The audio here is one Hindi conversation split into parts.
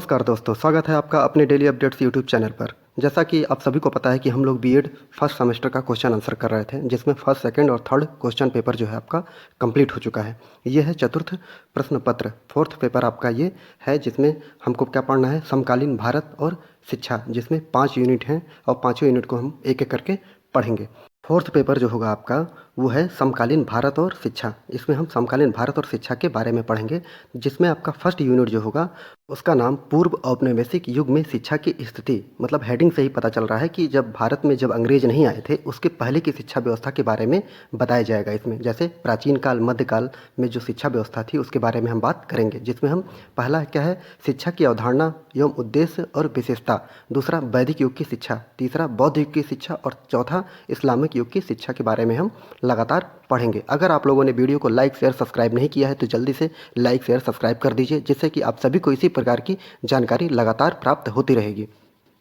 नमस्कार दोस्तों, स्वागत है आपका अपने डेली अपडेट्स यूट्यूब चैनल पर। जैसा कि आप सभी को पता है कि हम लोग बीएड फर्स्ट सेमेस्टर का क्वेश्चन आंसर कर रहे थे, जिसमें फर्स्ट, सेकंड और थर्ड क्वेश्चन पेपर जो है आपका कंप्लीट हो चुका है। ये है चतुर्थ प्रश्न पत्र, फोर्थ पेपर आपका ये है, जिसमें हमको क्या पढ़ना है, समकालीन भारत और शिक्षा, जिसमें 5 यूनिट हैं और पाँचों यूनिट को हम एक एक करके पढ़ेंगे। फोर्थ पेपर जो होगा आपका वो है समकालीन भारत और शिक्षा। इसमें हम समकालीन भारत और शिक्षा के बारे में पढ़ेंगे, जिसमें आपका फर्स्ट यूनिट जो होगा उसका नाम पूर्व औपनिवेशिक युग में शिक्षा की स्थिति। मतलब हेडिंग से ही पता चल रहा है कि जब भारत में जब अंग्रेज नहीं आए थे उसके पहले की शिक्षा व्यवस्था के बारे में बताया जाएगा इसमें। जैसे प्राचीन काल, मध्यकाल में जो शिक्षा व्यवस्था थी उसके बारे में हम बात करेंगे, जिसमें हम पहला क्या है, शिक्षा की अवधारणा एवं उद्देश्य और विशेषता। दूसरा वैदिक युग की शिक्षा। तीसरा बौद्ध युग की शिक्षा। और चौथा इस्लामिक युग की शिक्षा के बारे में हम लगातार पढ़ेंगे। अगर आप लोगों ने वीडियो को लाइक, शेयर, सब्सक्राइब नहीं किया है तो जल्दी से लाइक, शेयर, सब्सक्राइब कर दीजिए, जिससे कि आप सभी को इसी प्रकार की जानकारी लगातार प्राप्त होती रहेगी।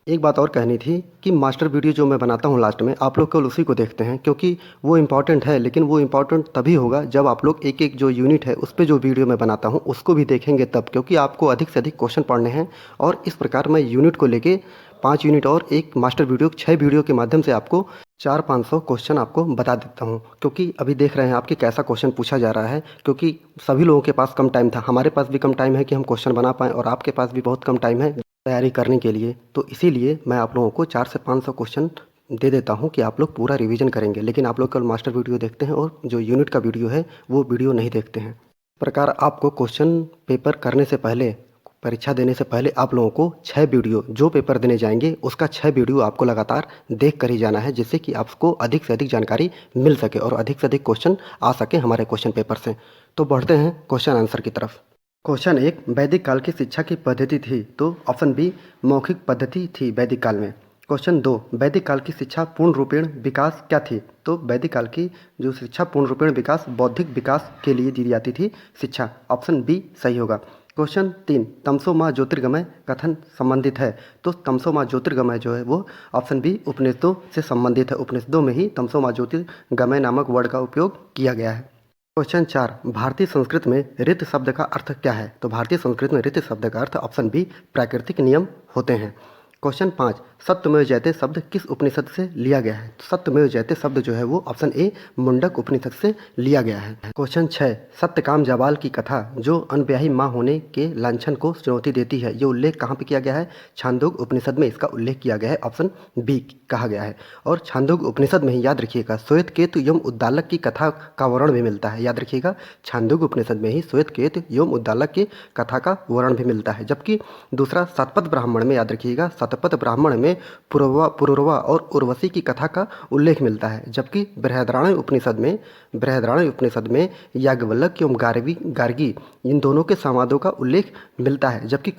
एक बात और कहनी थी कि मास्टर वीडियो जो मैं बनाता हूँ लास्ट में, आप लोग केवल उसी को देखते हैं, क्योंकि वो इम्पॉर्टेंट है, लेकिन वो इम्पॉर्टेंट तभी होगा जब आप लोग एक एक जो यूनिट है उस पर जो वीडियो मैं बनाता हूँ उसको भी देखेंगे तब, क्योंकि आपको अधिक से अधिक क्वेश्चन पढ़ने हैं। और इस प्रकार मैं यूनिट को लेके 5 यूनिट और एक मास्टर वीडियो, 6 वीडियो के माध्यम से आपको 400-500 क्वेश्चन आपको बता देता हूँ। क्योंकि अभी देख रहे हैं आप कि कैसा क्वेश्चन पूछा जा रहा है, क्योंकि सभी लोगों के पास कम टाइम था, हमारे पास भी कम टाइम है कि हम क्वेश्चन बना पाएँ, और आपके पास भी बहुत कम टाइम है तैयारी करने के लिए। तो इसीलिए मैं आप लोगों को 400 से 500 क्वेश्चन दे देता हूं कि आप लोग पूरा रिवीजन करेंगे, लेकिन आप लोग कल मास्टर वीडियो देखते हैं और जो यूनिट का वीडियो है वो वीडियो नहीं देखते हैं। इस प्रकार आपको क्वेश्चन पेपर करने से पहले, परीक्षा देने से पहले आप लोगों को 6 वीडियो, जो पेपर देने जाएंगे उसका 6 वीडियो आपको लगातार देख कर ही जाना है, जिससे कि आपको अधिक से अधिक जानकारी मिल सके और अधिक से अधिक क्वेश्चन आ सके हमारे क्वेश्चन पेपर से। तो बढ़ते हैं क्वेश्चन आंसर की तरफ। क्वेश्चन 1, वैदिक काल की शिक्षा की पद्धति थी, तो ऑप्शन बी मौखिक पद्धति थी वैदिक काल में। क्वेश्चन 2, वैदिक काल की शिक्षा पूर्ण रूपेण विकास क्या थी, तो वैदिक काल की जो शिक्षा पूर्ण रूपेण विकास बौद्धिक विकास के लिए दी जाती थी शिक्षा। ऑप्शन बी सही होगा। क्वेश्चन 3, तमसो माह ज्योतिर्गमय कथन संबंधित है, तो तमसो माह ज्योतिर्गमय जो है वो ऑप्शन बी उपनिषदों से संबंधित है। उपनिषदों में ही तमसो माह ज्योतिर्गमय नामक वर्ड का उपयोग किया गया है। क्वेश्चन 4, भारतीय संस्कृत में ऋत शब्द का अर्थ क्या है, तो भारतीय संस्कृत में ऋत शब्द का अर्थ ऑप्शन बी प्राकृतिक नियम होते हैं। क्वेश्चन 5, सत्यमेव जयते शब्द किस उपनिषद से लिया गया है, तो सत्यमेव जयते शब्द जो है वो ऑप्शन ए मुंडक उपनिषद से लिया गया है। क्वेश्चन 6, सत्यकाम जाबाल की कथा जो अनब्याही माँ होने के लांछन को चुनौती देती है, ये उल्लेख कहाँ पे किया गया है, छांदोग्य उपनिषद में इसका उल्लेख किया गया है, ऑप्शन बी कहा गया है। और छांदोग्य उपनिषद में ही याद रखिएगा श्वेत केतु एवं उद्दालक की कथा का वर्णन भी मिलता है। याद रखिएगा छांदोग्य उपनिषद में ही श्वेत केतु एवं उद्दालक की कथा का वर्णन भी मिलता है। जबकि दूसरा शतपथ ब्राह्मण में, याद रखिएगा शतपथ ब्राह्मण में पुरुरवा और उर्वशी की कथा का उल्लेख मिलता है। जबकि बृहदारण्यक उपनिषद में याज्ञवल्क्य एवं गार्गी इन दोनों के संवादों का उल्लेख मिलता है। जबकि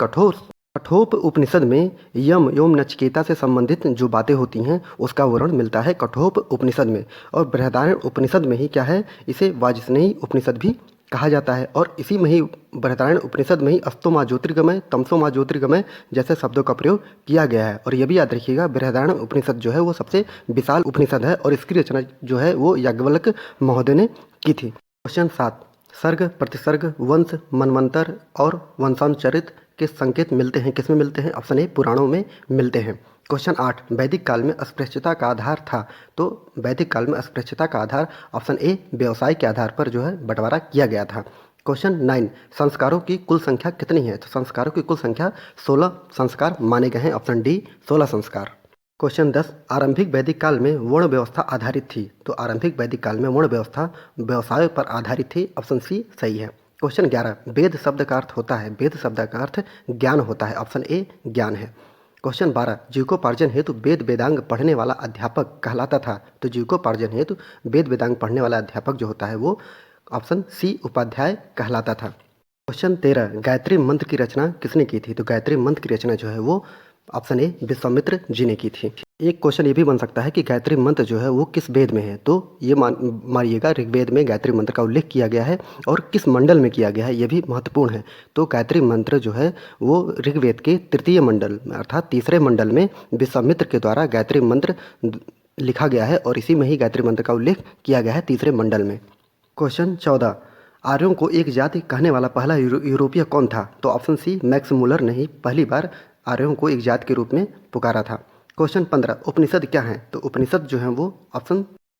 कठोप उपनिषद में यम एवं नचिकेता से संबंधित जो बातें होती हैं उसका वर्णन मिलता है कठोप उपनिषद में। और बृहदारण्यक उपनिषद में ही क्या है, इसे वाजस्नेयी उपनिषद भी कहा जाता है। और इसी में ही बृहदारण्यक उपनिषद में ही अस्तो माह ज्योतिर्गमय, तमसो माह ज्योतिर्गमय जैसे शब्दों का प्रयोग किया गया है। और यह भी याद रखिएगा बृहदारण्यक उपनिषद जो है वो सबसे विशाल उपनिषद है और इसकी रचना जो है वो याज्ञवल्क्य महोदय ने की थी। क्वेश्चन 7, सर्ग, प्रतिसर्ग, वंश, मनमंत्र और वंशानुचरित के संकेत मिलते हैं किसमें मिलते हैं, ऑप्शन ए पुराणों में मिलते हैं। क्वेश्चन 8, वैदिक काल में अस्पृश्यता का आधार था, तो वैदिक काल में अस्पृश्यता का आधार ऑप्शन ए व्यवसाय के आधार पर जो है बंटवारा किया गया था। क्वेश्चन 9, संस्कारों की कुल संख्या कितनी है, तो संस्कारों की कुल संख्या 16 संस्कार माने गए हैं, ऑप्शन डी 16 संस्कार। क्वेश्चन 10, आरंभिक वैदिक काल में वर्ण व्यवस्था आधारित थी, तो आरंभिक वैदिक काल में वर्ण व्यवस्था व्यवसाय पर आधारित थी, ऑप्शन सी सही है। क्वेश्चन 11, वेद शब्द का अर्थ होता है, वेद शब्द का अर्थ ज्ञान होता है, ऑप्शन ए ज्ञान है। क्वेश्चन 12, जीविकोपार्जन हेतु वेद वेदांग पढ़ने वाला अध्यापक कहलाता था, तो जीविकोपार्जन हेतु वेद वेदांग पढ़ने वाला अध्यापक जो होता है वो ऑप्शन सी उपाध्याय कहलाता था। क्वेश्चन 13, गायत्री मंत्र की रचना किसने की थी, तो गायत्री मंत्र की रचना जो है वो ऑप्शन ए विश्वामित्र जी ने की थी। एक क्वेश्चन ये भी बन सकता है कि गायत्री मंत्र जो है वो किस वेद में है, तो ये मानिएगा ऋग्वेद में गायत्री मंत्र का उल्लेख किया गया है और किस मंडल में किया गया है ये भी महत्वपूर्ण है। तो गायत्री मंत्र जो है वो ऋग्वेद के तृतीय मंडल अर्थात तीसरे मंडल में विश्वामित्र के द्वारा गायत्री मंत्र लिखा गया है और इसी में ही गायत्री मंत्र का उल्लेख किया गया है तीसरे मंडल में। क्वेश्चन 14, आर्यों को एक जाति कहने वाला पहला यूरोपीय कौन था? तो ऑप्शन सी मैक्स मूलर ने ही पहली बार आर्यों को एक जाति के रूप में पुकारा था। क्वेश्चन 15 उपनिषद क्या है? तो उपनिषद जो है वो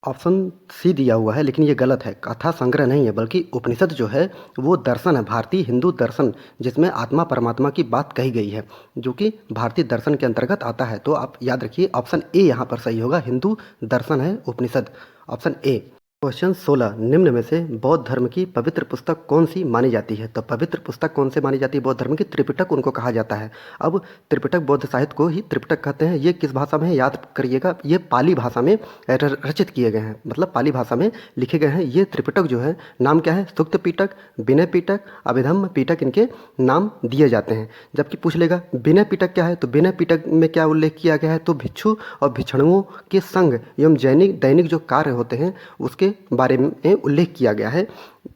ऑप्शन सी दिया हुआ है, लेकिन ये गलत है। कथा संग्रह नहीं है, बल्कि उपनिषद जो है वो दर्शन है, भारतीय हिंदू दर्शन, जिसमें आत्मा परमात्मा की बात कही गई है, जो कि भारतीय दर्शन के अंतर्गत आता है। तो आप याद रखिए ऑप्शन ए यहाँ पर सही होगा, हिंदू दर्शन है उपनिषद, ऑप्शन ए। क्वेश्चन 16 निम्न में से बौद्ध धर्म की पवित्र पुस्तक कौन सी मानी जाती है? तो पवित्र पुस्तक कौन से मानी जाती है बौद्ध धर्म की? त्रिपिटक उनको कहा जाता है। अब त्रिपिटक बौद्ध साहित्य को ही त्रिपिटक कहते हैं। ये किस भाषा में है याद करिएगा, ये पाली भाषा में रचित किए गए हैं, मतलब पाली भाषा में लिखे गए हैं। ये त्रिपिटक जो है नाम क्या है? सुक्त पिटक, विनय पिटक, अभिधम्म पिटक, इनके नाम दिए जाते हैं। जबकि पूछ लेगा विनय पिटक क्या है, तो विनय पिटक में क्या उल्लेख किया गया है? तो भिक्षु और भिक्षुओं के संग एवं दैनिक जो कार्य होते हैं उसके बारे में उल्लेख किया गया है,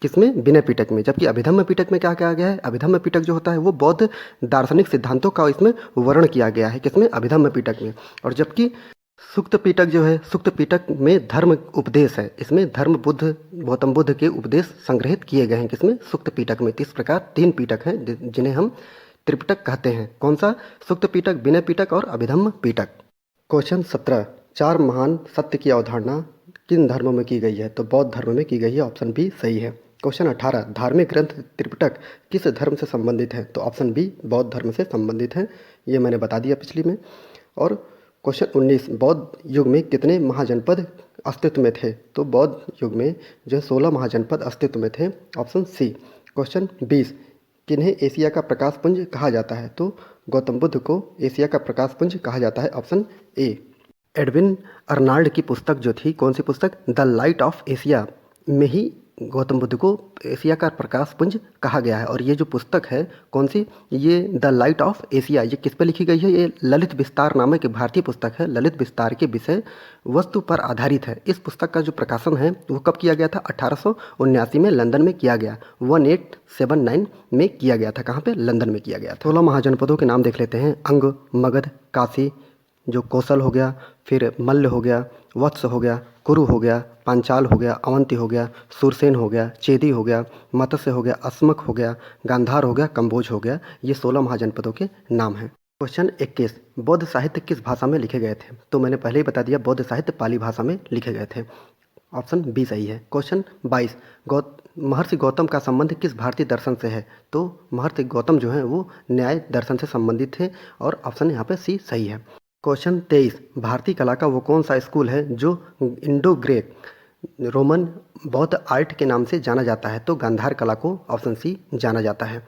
किसमें? विनय पिटक में। जबकि अभिधम्म पिटक में क्या कहा गया है? अभिधम्म पिटक जो होता है वो बौद्ध दार्शनिक सिद्धांतों का इसमें वर्णन किया गया है, किसमें? अभिधम्म पिटक में। और जबकि सुक्त पिटक जो है, सुक्त पिटक में धर्म उपदेश है, इसमें गौतम बुद्ध के उपदेश संग्रहित किए गए हैं, किसमें? सुक्त पिटक में। इस प्रकार 3 पिटक हैं जिन्हें हम त्रिपिटक कहते हैं। कौन सा? सुक्त पिटक, विनय पिटक और अभिधम्म पिटक। क्वेश्चन 17 4 महान सत्य की अवधारणा किन धर्मों में की गई है? तो बौद्ध धर्म में की गई है, ऑप्शन बी सही है। क्वेश्चन 18 धार्मिक ग्रंथ त्रिपिटक किस धर्म से संबंधित है? तो ऑप्शन बी बौद्ध धर्म से संबंधित है, ये मैंने बता दिया पिछली में। और क्वेश्चन 19 बौद्ध युग में कितने महाजनपद अस्तित्व में थे? तो बौद्ध युग में जो 16 महाजनपद अस्तित्व में थे, ऑप्शन सी। क्वेश्चन 20 किन्हें एशिया का प्रकाश पुंज कहा जाता है? तो गौतम बुद्ध को एशिया का प्रकाश पुंज कहा जाता है, ऑप्शन ए। एडविन अर्नाल्ड की पुस्तक जो थी, कौन सी पुस्तक? द लाइट ऑफ एशिया में ही गौतम बुद्ध को एशिया का प्रकाश पुंज कहा गया है। और ये जो पुस्तक है कौन सी? ये द लाइट ऑफ एशिया, ये किस पे लिखी गई है? ये ललित विस्तार नामक एक भारतीय पुस्तक है, ललित विस्तार के विषय वस्तु पर आधारित है। इस पुस्तक का जो प्रकाशन है वो कब किया गया था? 1879 में लंदन में किया गया, 1879 में किया गया था। कहाँ पे? लंदन में किया गया था। 16 महाजनपदों के नाम देख लेते हैं। अंग, मगध, काशी, जो कौशल हो गया, फिर मल्ल हो गया, वत्स हो गया, कुरु हो गया, पांचाल हो गया, अवंती हो गया, सुरसेन हो गया, चेदी हो गया, मत्स्य हो गया, अस्मक हो गया, गांधार हो गया, कंबोज हो गया। ये 16 महाजनपदों के नाम हैं। क्वेश्चन 21 बौद्ध साहित्य किस भाषा में लिखे गए थे? तो मैंने पहले ही बता दिया, बौद्ध साहित्य पाली भाषा में लिखे गए थे, ऑप्शन बी सही है। क्वेश्चन 22 महर्षि गौतम का संबंध किस भारतीय दर्शन से है? तो महर्षि गौतम जो है वो न्याय दर्शन से संबंधित थे, और ऑप्शन यहाँ पे सी सही है। क्वेश्चन 23 भारतीय कला का वो कौन सा स्कूल है जो इंडो ग्रेक रोमन बौद्ध आर्ट के नाम से जाना जाता है? तो गांधार कला को, ऑप्शन सी, जाना जाता है।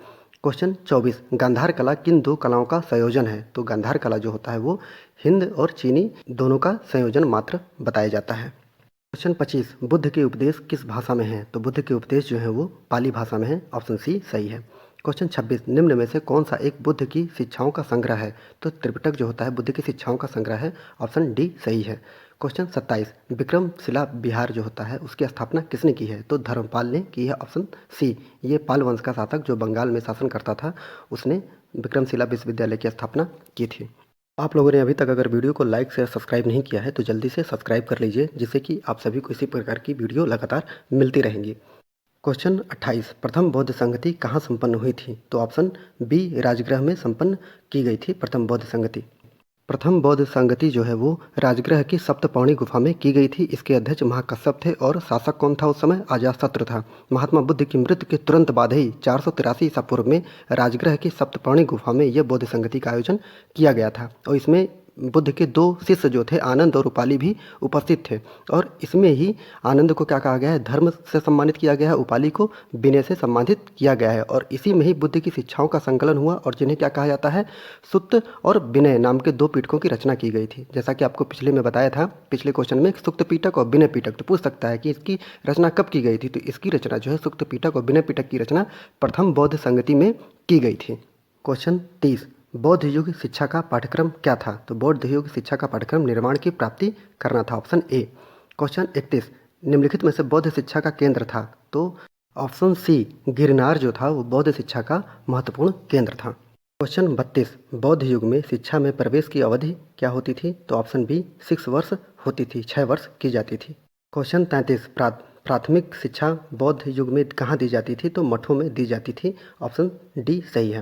क्वेश्चन 24 गांधार कला किन 2 कलाओं का संयोजन है? तो गांधार कला जो होता है वो हिंद और चीनी दोनों का संयोजन मात्र बताया जाता है। क्वेश्चन 25 बुद्ध के उपदेश किस भाषा में है? तो बुद्ध के उपदेश जो है वो पाली भाषा में है, ऑप्शन सी सही है। क्वेश्चन 26 निम्न में से कौन सा एक बुद्ध की शिक्षाओं का संग्रह है? तो त्रिपिटक जो होता है बुद्ध की शिक्षाओं का संग्रह है, ऑप्शन डी सही है। क्वेश्चन 27 विक्रमशिला विहार जो होता है उसकी स्थापना किसने की है? तो धर्मपाल ने की है, ऑप्शन सी। ये पाल वंश का शासक जो बंगाल में शासन करता था, उसने विक्रमशिला विश्वविद्यालय की स्थापना की थी। आप लोगों ने अभी तक अगर वीडियो को लाइक शेयर सब्सक्राइब नहीं किया है तो जल्दी से सब्सक्राइब कर लीजिए, जिससे कि आप सभी को इसी प्रकार की वीडियो लगातार मिलती रहेंगी। क्वेश्चन 28 प्रथम बौद्ध संगति कहाँ संपन्न हुई थी? तो ऑप्शन बी राजगृह में संपन्न की गई थी प्रथम बौद्ध संगति। प्रथम बौद्ध संगति जो है वो राजगृह की सप्तपर्णी गुफा में की गई थी। इसके अध्यक्ष महाकश्यप थे और शासक कौन था उस समय? अजातशत्रु था। महात्मा बुद्ध की मृत्यु के तुरंत बाद ही 483 ईसा पूर्व में राजगृह की सप्तपर्णी गुफा में यह बौद्ध संगति का आयोजन किया गया था, और इसमें बुद्ध के 2 शिष्य जो थे आनंद और उपाली भी उपस्थित थे। और इसमें ही आनंद को क्या कहा गया है? धर्म से सम्मानित किया गया है, उपाली को विनय से सम्मानित किया गया है। और इसी में ही बुद्ध की शिक्षाओं का संकलन हुआ, और जिन्हें क्या कहा जाता है? सुत्त और विनय नाम के 2 पीठकों की रचना की गई थी। जैसा कि आपको पिछले में बताया था, पिछले क्वेश्चन में सुक्त पीठक और विनय पीठक, तो पूछ सकता है कि इसकी रचना कब की गई थी? तो इसकी रचना जो है सुक्त पीठक और विनय पीठक की रचना प्रथम बौद्ध संगति में की गई थी। क्वेश्चन 30 बौद्ध युग शिक्षा का पाठ्यक्रम क्या था? तो बौद्ध युग शिक्षा का पाठ्यक्रम निर्माण की प्राप्ति करना था, ऑप्शन ए। क्वेश्चन 31 निम्नलिखित में से बौद्ध शिक्षा का केंद्र था? तो ऑप्शन सी गिरनार जो था वो बौद्ध शिक्षा का महत्वपूर्ण केंद्र था। क्वेश्चन 32 बौद्ध युग में शिक्षा में प्रवेश की अवधि क्या होती थी? तो ऑप्शन बी 6 वर्ष होती थी, 6 वर्ष की जाती थी। क्वेश्चन 33 प्राथमिक शिक्षा बौद्ध युग में कहाँ दी जाती थी? तो मठों में दी जाती थी। ऑप्शन डी सही है।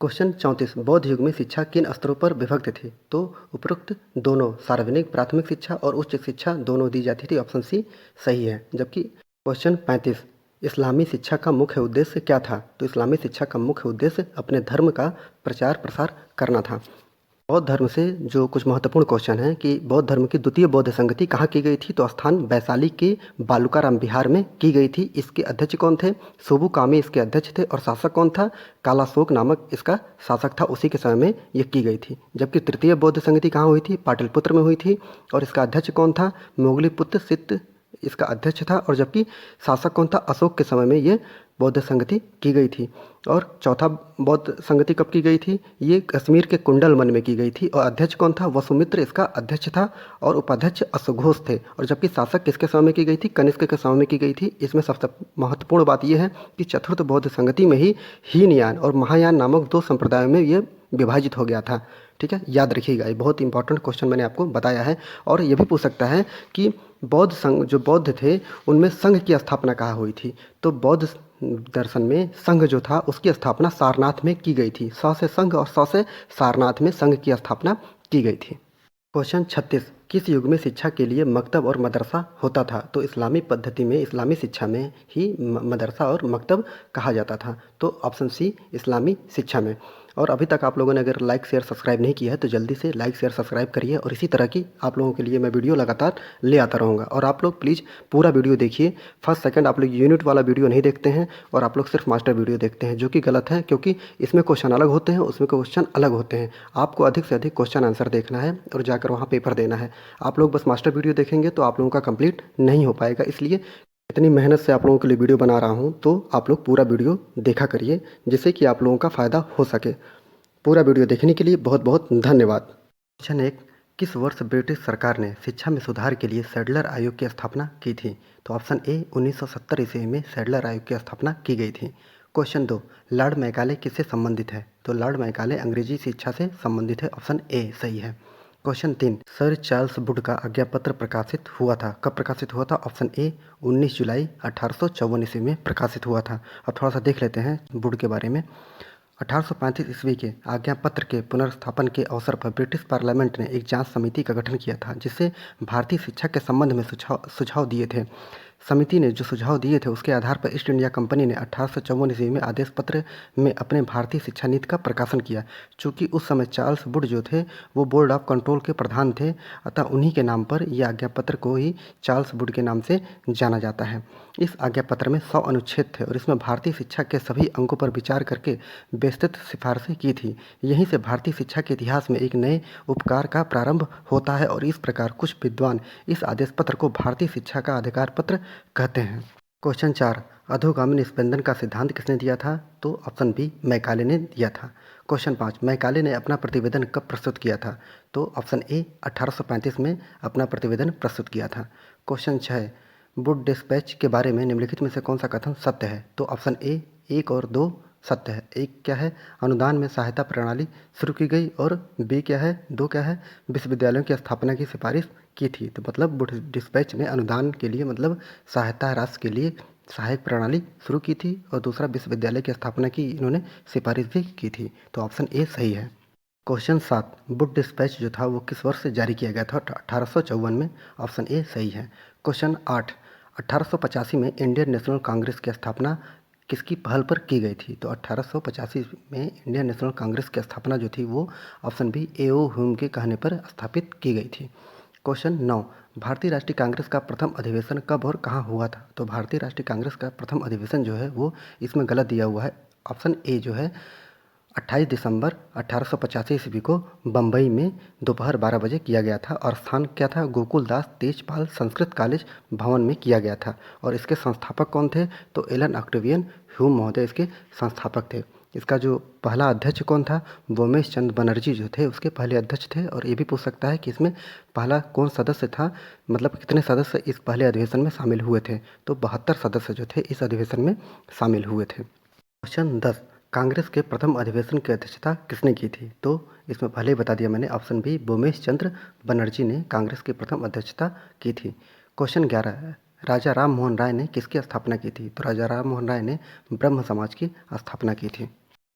क्वेश्चन 34 बौद्ध युग में शिक्षा किन स्तरों पर विभक्त थी? तो उपरोक्त दोनों सार्वजनिक प्राथमिक शिक्षा और उच्च शिक्षा दोनों दी जाती थी। ऑप्शन सी सही है। जबकि क्वेश्चन 35 इस्लामी शिक्षा का मुख्य उद्देश्य क्या था? तो इस्लामी शिक्षा का मुख्य उद्देश्य अपने धर्म का प्रचार प्रसार करना था। बौद्ध धर्म से जो कुछ महत्वपूर्ण क्वेश्चन हैं कि बौद्ध धर्म की द्वितीय बौद्ध संगति कहाँ की गई थी? तो स्थान वैशाली के बालूकाराम बिहार में की गई थी। इसके अध्यक्ष कौन थे? सोबू कामी इसके अध्यक्ष थे। और शासक कौन था? कालाशोक नामक इसका शासक था। उसी के समय में ये की गई थी। जबकि तृतीय बौद्ध संगति कहाँ हुई थी? पाटलिपुत्र में हुई थी। और इसका अध्यक्ष कौन था? मोगलीपुत्र सिद्ध इसका अध्यक्ष था। और जबकि शासक कौन था? अशोक के समय में ये बौद्ध संगति की गई थी। और चौथा बौद्ध संगति कब की गई थी? ये कश्मीर के कुंडलवन में की गई थी। और अध्यक्ष कौन था? वसुमित्र इसका अध्यक्ष था। और उपाध्यक्ष अश्वघोष थे। और जबकि शासक किसके समय में की गई थी? कनिष्क के समय में की गई थी। इसमें सबसे महत्वपूर्ण बात यह है कि चतुर्थ बौद्ध संगति में ही हीनयान और महायान नामक दो संप्रदायों में ये विभाजित हो गया था। ठीक है, याद रखिएगा, ये बहुत इंपॉर्टेंट क्वेश्चन मैंने आपको बताया है। और ये भी पूछ सकता है कि बौद्ध संघ जो बौद्ध थे उनमें संघ की स्थापना कहाँ हुई थी? तो बौद्ध दर्शन में संघ जो था उसकी स्थापना सारनाथ में की गई थी। 100 से संघ और 100 से सारनाथ में संघ की स्थापना की गई थी। क्वेश्चन 36 किस युग में शिक्षा के लिए मकतब और मदरसा होता था? तो इस्लामी पद्धति में इस्लामी शिक्षा में ही मदरसा और मकतब कहा जाता था। तो ऑप्शन सी इस्लामी शिक्षा में। और अभी तक आप लोगों ने अगर लाइक शेयर सब्सक्राइब नहीं किया है तो जल्दी से लाइक शेयर सब्सक्राइब करिए। और इसी तरह की आप लोगों के लिए मैं वीडियो लगातार ले आता रहूँगा। और आप लोग प्लीज़ पूरा वीडियो देखिए। फर्स्ट सेकंड आप लोग यूनिट वाला वीडियो नहीं देखते हैं और आप लोग सिर्फ मास्टर वीडियो देखते हैं, जो कि गलत है, क्योंकि इसमें क्वेश्चन अलग होते हैं, उसमें क्वेश्चन अलग होते हैं। आपको अधिक से अधिक क्वेश्चन आंसर देखना है और जाकर वहाँ पेपर देना है। आप लोग बस मास्टर वीडियो देखेंगे तो आप लोगों का कंप्लीट नहीं हो पाएगा। इसलिए इतनी मेहनत से आप लोगों के लिए वीडियो बना रहा हूँ, तो आप लोग पूरा वीडियो देखा करिए, जिससे कि आप लोगों का फ़ायदा हो सके। पूरा वीडियो देखने के लिए बहुत बहुत धन्यवाद। क्वेश्चन 1 किस वर्ष ब्रिटिश सरकार ने शिक्षा में सुधार के लिए सैडलर आयोग की स्थापना की थी? तो ऑप्शन ए 1970 ईस्वी में सैडलर आयोग की स्थापना की गई थी। क्वेश्चन 2 लॉर्ड मैकाले किससे संबंधित है? तो लॉर्ड मैकाले अंग्रेजी शिक्षा से संबंधित है। ऑप्शन ए सही है। क्वेश्चन 3 सर चार्ल्स वुड का आज्ञापत्र प्रकाशित हुआ था। कब प्रकाशित हुआ था? ऑप्शन ए 19 जुलाई 1854 ईस्वी में प्रकाशित हुआ था। अब थोड़ा सा देख लेते हैं वुड के बारे में। 1835 ईस्वी के आज्ञापत्र के पुनर्स्थापन के अवसर पर ब्रिटिश पार्लियामेंट ने एक जांच समिति का गठन किया था, जिससे भारतीय शिक्षा के संबंध में सुझाव दिए थे। समिति ने जो सुझाव दिए थे उसके आधार पर ईस्ट इंडिया कंपनी ने 1854 ईस्वी में आदेश पत्र में अपने भारतीय शिक्षा नीति का प्रकाशन किया। चूँकि उस समय चार्ल्स वुड जो थे वो बोर्ड ऑफ कंट्रोल के प्रधान थे, अतः उन्हीं के नाम पर यह आज्ञापत्र को ही चार्ल्स वुड के नाम से जाना जाता है। इस आज्ञापत्र में 100 अनुच्छेद थे और इसमें भारतीय शिक्षा के सभी अंगों पर विचार करके विस्तृत सिफारिशें की थी। यहीं से भारतीय शिक्षा के इतिहास में एक नए उपकार का प्रारंभ होता है और इस प्रकार कुछ विद्वान इस आदेश पत्र को भारतीय शिक्षा का अधिकार पत्र कहते हैं। क्वेश्चन 4 अधोगामी निस्पंदन का सिद्धांत किसने दिया था? तो ऑप्शन बी मैकाले ने दिया था। क्वेश्चन 5 मैकाले ने अपना प्रतिवेदन कब प्रस्तुत किया था? तो ऑप्शन ए 1835 में अपना प्रतिवेदन प्रस्तुत किया था। क्वेश्चन 6 वुड डिस्पैच के बारे में निम्नलिखित में से कौन सा कथन सत्य है? तो ऑप्शन ए 1 और 2 सत्य है। एक क्या है? अनुदान में सहायता प्रणाली शुरू की गई। और बी क्या है? 2 क्या है? विश्वविद्यालयों की स्थापना की सिफारिश की थी। तो मतलब वुड डिस्पैच में अनुदान के लिए मतलब सहायता राशि के लिए सहायक प्रणाली शुरू की थी और दूसरा विश्वविद्यालय की स्थापना की इन्होंने सिफारिश भी की थी। तो ऑप्शन ए सही है। क्वेश्चन 7 वुड डिस्पैच जो था वो किस वर्ष से जारी किया गया था? 1854 में। ऑप्शन ए सही है। क्वेश्चन 8 1885 में इंडियन नेशनल कांग्रेस की स्थापना किसकी पहल पर की गई थी? तो 1885 में इंडियन नेशनल कांग्रेस की स्थापना जो थी वो ऑप्शन बी ए.ओ. ह्यूम के कहने पर स्थापित की गई थी। क्वेश्चन 9 भारतीय राष्ट्रीय कांग्रेस का प्रथम अधिवेशन कब और कहाँ हुआ था? तो भारतीय राष्ट्रीय कांग्रेस का प्रथम अधिवेशन जो है वो इसमें गलत दिया हुआ है। ऑप्शन ए जो है 28 दिसंबर 1885 ईस्वी को बम्बई में दोपहर 12 बजे किया गया था और स्थान क्या था? गोकुलदास तेजपाल संस्कृत कॉलेज भवन में किया गया था। और इसके संस्थापक कौन थे? तो एलन ऑक्टेवियन ह्यूम महोदय इसके संस्थापक थे। इसका जो पहला अध्यक्ष कौन था? बोमेश चंद्र बनर्जी जो थे उसके पहले अध्यक्ष थे। और ये भी पूछ सकता है कि इसमें पहला कौन सदस्य था, मतलब कितने सदस्य इस पहले अधिवेशन में शामिल हुए थे? तो 72 सदस्य जो थे इस अधिवेशन में शामिल हुए थे। क्वेश्चन 10 कांग्रेस के प्रथम अधिवेशन की अध्यक्षता किसने की थी? तो इसमें पहले ही बता दिया मैंने, ऑप्शन बी बोमेश चंद्र बनर्जी ने कांग्रेस की प्रथम अध्यक्षता की थी। क्वेश्चन 11 राजा राम मोहन राय ने किसकी स्थापना की थी? तो राजा राम मोहन राय ने ब्रह्म समाज की स्थापना की थी।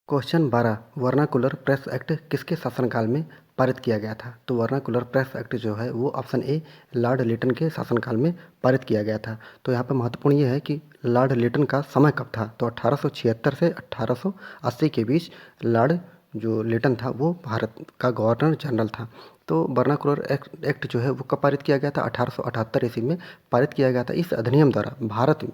क्वेश्चन 12 वर्नाकुलर प्रेस एक्ट किसके शासनकाल में पारित किया गया था? तो वर्नाकुलर प्रेस एक्ट जो है वो ऑप्शन ए लॉर्ड लिटन के शासनकाल में पारित किया गया था। तो यहाँ पर महत्वपूर्ण ये है कि लॉर्ड लिटन का समय कब था? तो 1876 से 1880 के बीच लॉर्ड जो लिटन था वो भारत का गवर्नर जनरल था। तो वर्नाकुलर एक्ट जो है वो कब पारित किया गया था? 1878 ईस्वी में पारित किया गया था। इस अधिनियम द्वारा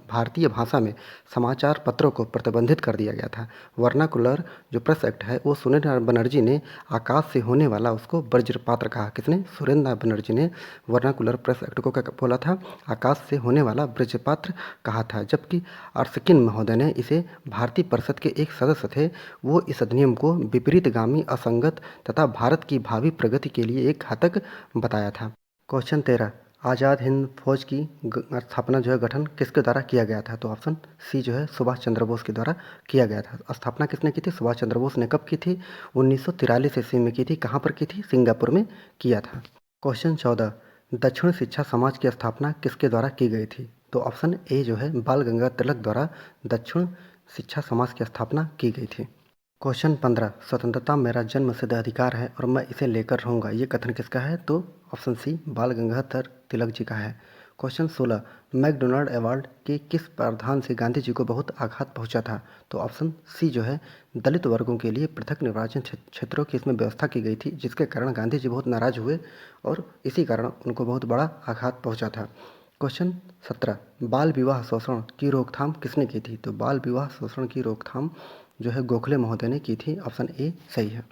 भारतीय भाषा में समाचार पत्रों को प्रतिबंधित कर दिया गया था। वर्नाकुलर जो प्रेस एक्ट है वो सुरेंद्र बनर्जी ने आकाश से होने वाला उसको वज्रपात कहा। किसने? सुरेंद्र बनर्जी ने वर्नाकुलर प्रेस एक्ट को क्या बोला था? आकाश से होने वाला वज्रपात कहा था। जबकि अर्सकिन महोदय ने इसे भारतीय परिषद के एक सदस्य थे, वो इस अधिनियम को विपरीतगामी, असंगत तथा भारत की भावी प्रगति के लिए एक घातक बताया था। क्वेश्चन 13 आज़ाद हिंद फौज की स्थापना जो है गठन किसके द्वारा किया गया था? तो ऑप्शन सी जो है सुभाष चंद्र बोस के द्वारा किया गया था। स्थापना किसने की थी? सुभाष चंद्र बोस ने कब की थी? 1943 ईस्वी में की थी। कहाँ पर की थी? सिंगापुर में किया था। क्वेश्चन 14 दक्षिण शिक्षा समाज की स्थापना किसके द्वारा की गई थी? तो ऑप्शन ए जो है बाल गंगाधर तिलक द्वारा दक्षिण शिक्षा समाज की स्थापना की गई थी। क्वेश्चन 15 स्वतंत्रता मेरा जन्मसिद्ध अधिकार है और मैं इसे लेकर रहूँगा, ये कथन किसका है? तो ऑप्शन सी बाल गंगाधर तिलक जी का है। क्वेश्चन 16 मैकडोनाल्ड अवार्ड के किस प्रावधान से गांधी जी को बहुत आघात पहुंचा था? तो ऑप्शन सी जो है दलित वर्गों के लिए पृथक निर्वाचन क्षेत्रों की इसमें व्यवस्था की गई थी, जिसके कारण गांधी जी बहुत नाराज हुए और इसी कारण उनको बहुत बड़ा आघात पहुँचा था। क्वेश्चन 17 बाल विवाह शोषण की रोकथाम किसने की थी? तो बाल विवाह शोषण की रोकथाम जो है गोखले महोदय ने की थी। ऑप्शन ए सही है।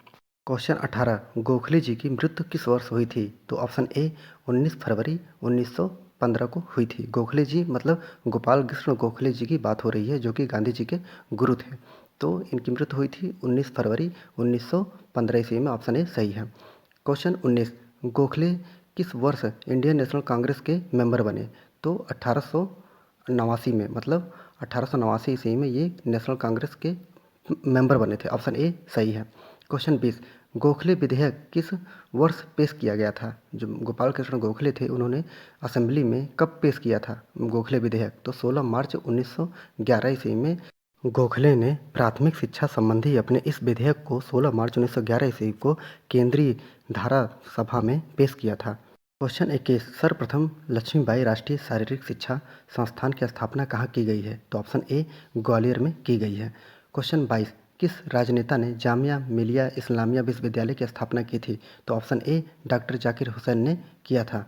क्वेश्चन 18 गोखले जी की मृत्यु किस वर्ष हुई थी? तो ऑप्शन ए 19 फरवरी 1915 को हुई थी। गोखले जी मतलब गोपाल कृष्ण गोखले जी की बात हो रही है, जो कि गांधी जी के गुरु थे। तो इनकी मृत्यु हुई थी 19 फरवरी 1915 ईस्वी में। ऑप्शन ए सही है। क्वेश्चन 19 गोखले किस वर्ष इंडियन नेशनल कांग्रेस के मेंबर बने? तो 1889 में, मतलब 1889 ईस्वी में ये नेशनल कांग्रेस के मेंबर बने थे। ऑप्शन ए सही है। क्वेश्चन 20 गोखले विधेयक किस वर्ष पेश किया गया था? जो गोपाल कृष्ण गोखले थे उन्होंने असेंबली में कब पेश किया था गोखले विधेयक? तो 16 मार्च 1911 ईस्वी में गोखले ने प्राथमिक शिक्षा संबंधी अपने इस विधेयक को 16 मार्च 1911 ईस्वी को केंद्रीय धारा सभा में पेश किया था। क्वेश्चन 21 सर्वप्रथम लक्ष्मीबाई राष्ट्रीय शारीरिक शिक्षा संस्थान की स्थापना कहाँ की गई है? तो ऑप्शन ए ग्वालियर में की गई है। क्वेश्चन 22 किस राजनेता ने जामिया मिलिया इस्लामिया विश्वविद्यालय की स्थापना की थी? तो option A doctor Zakir Hussain ने किया था।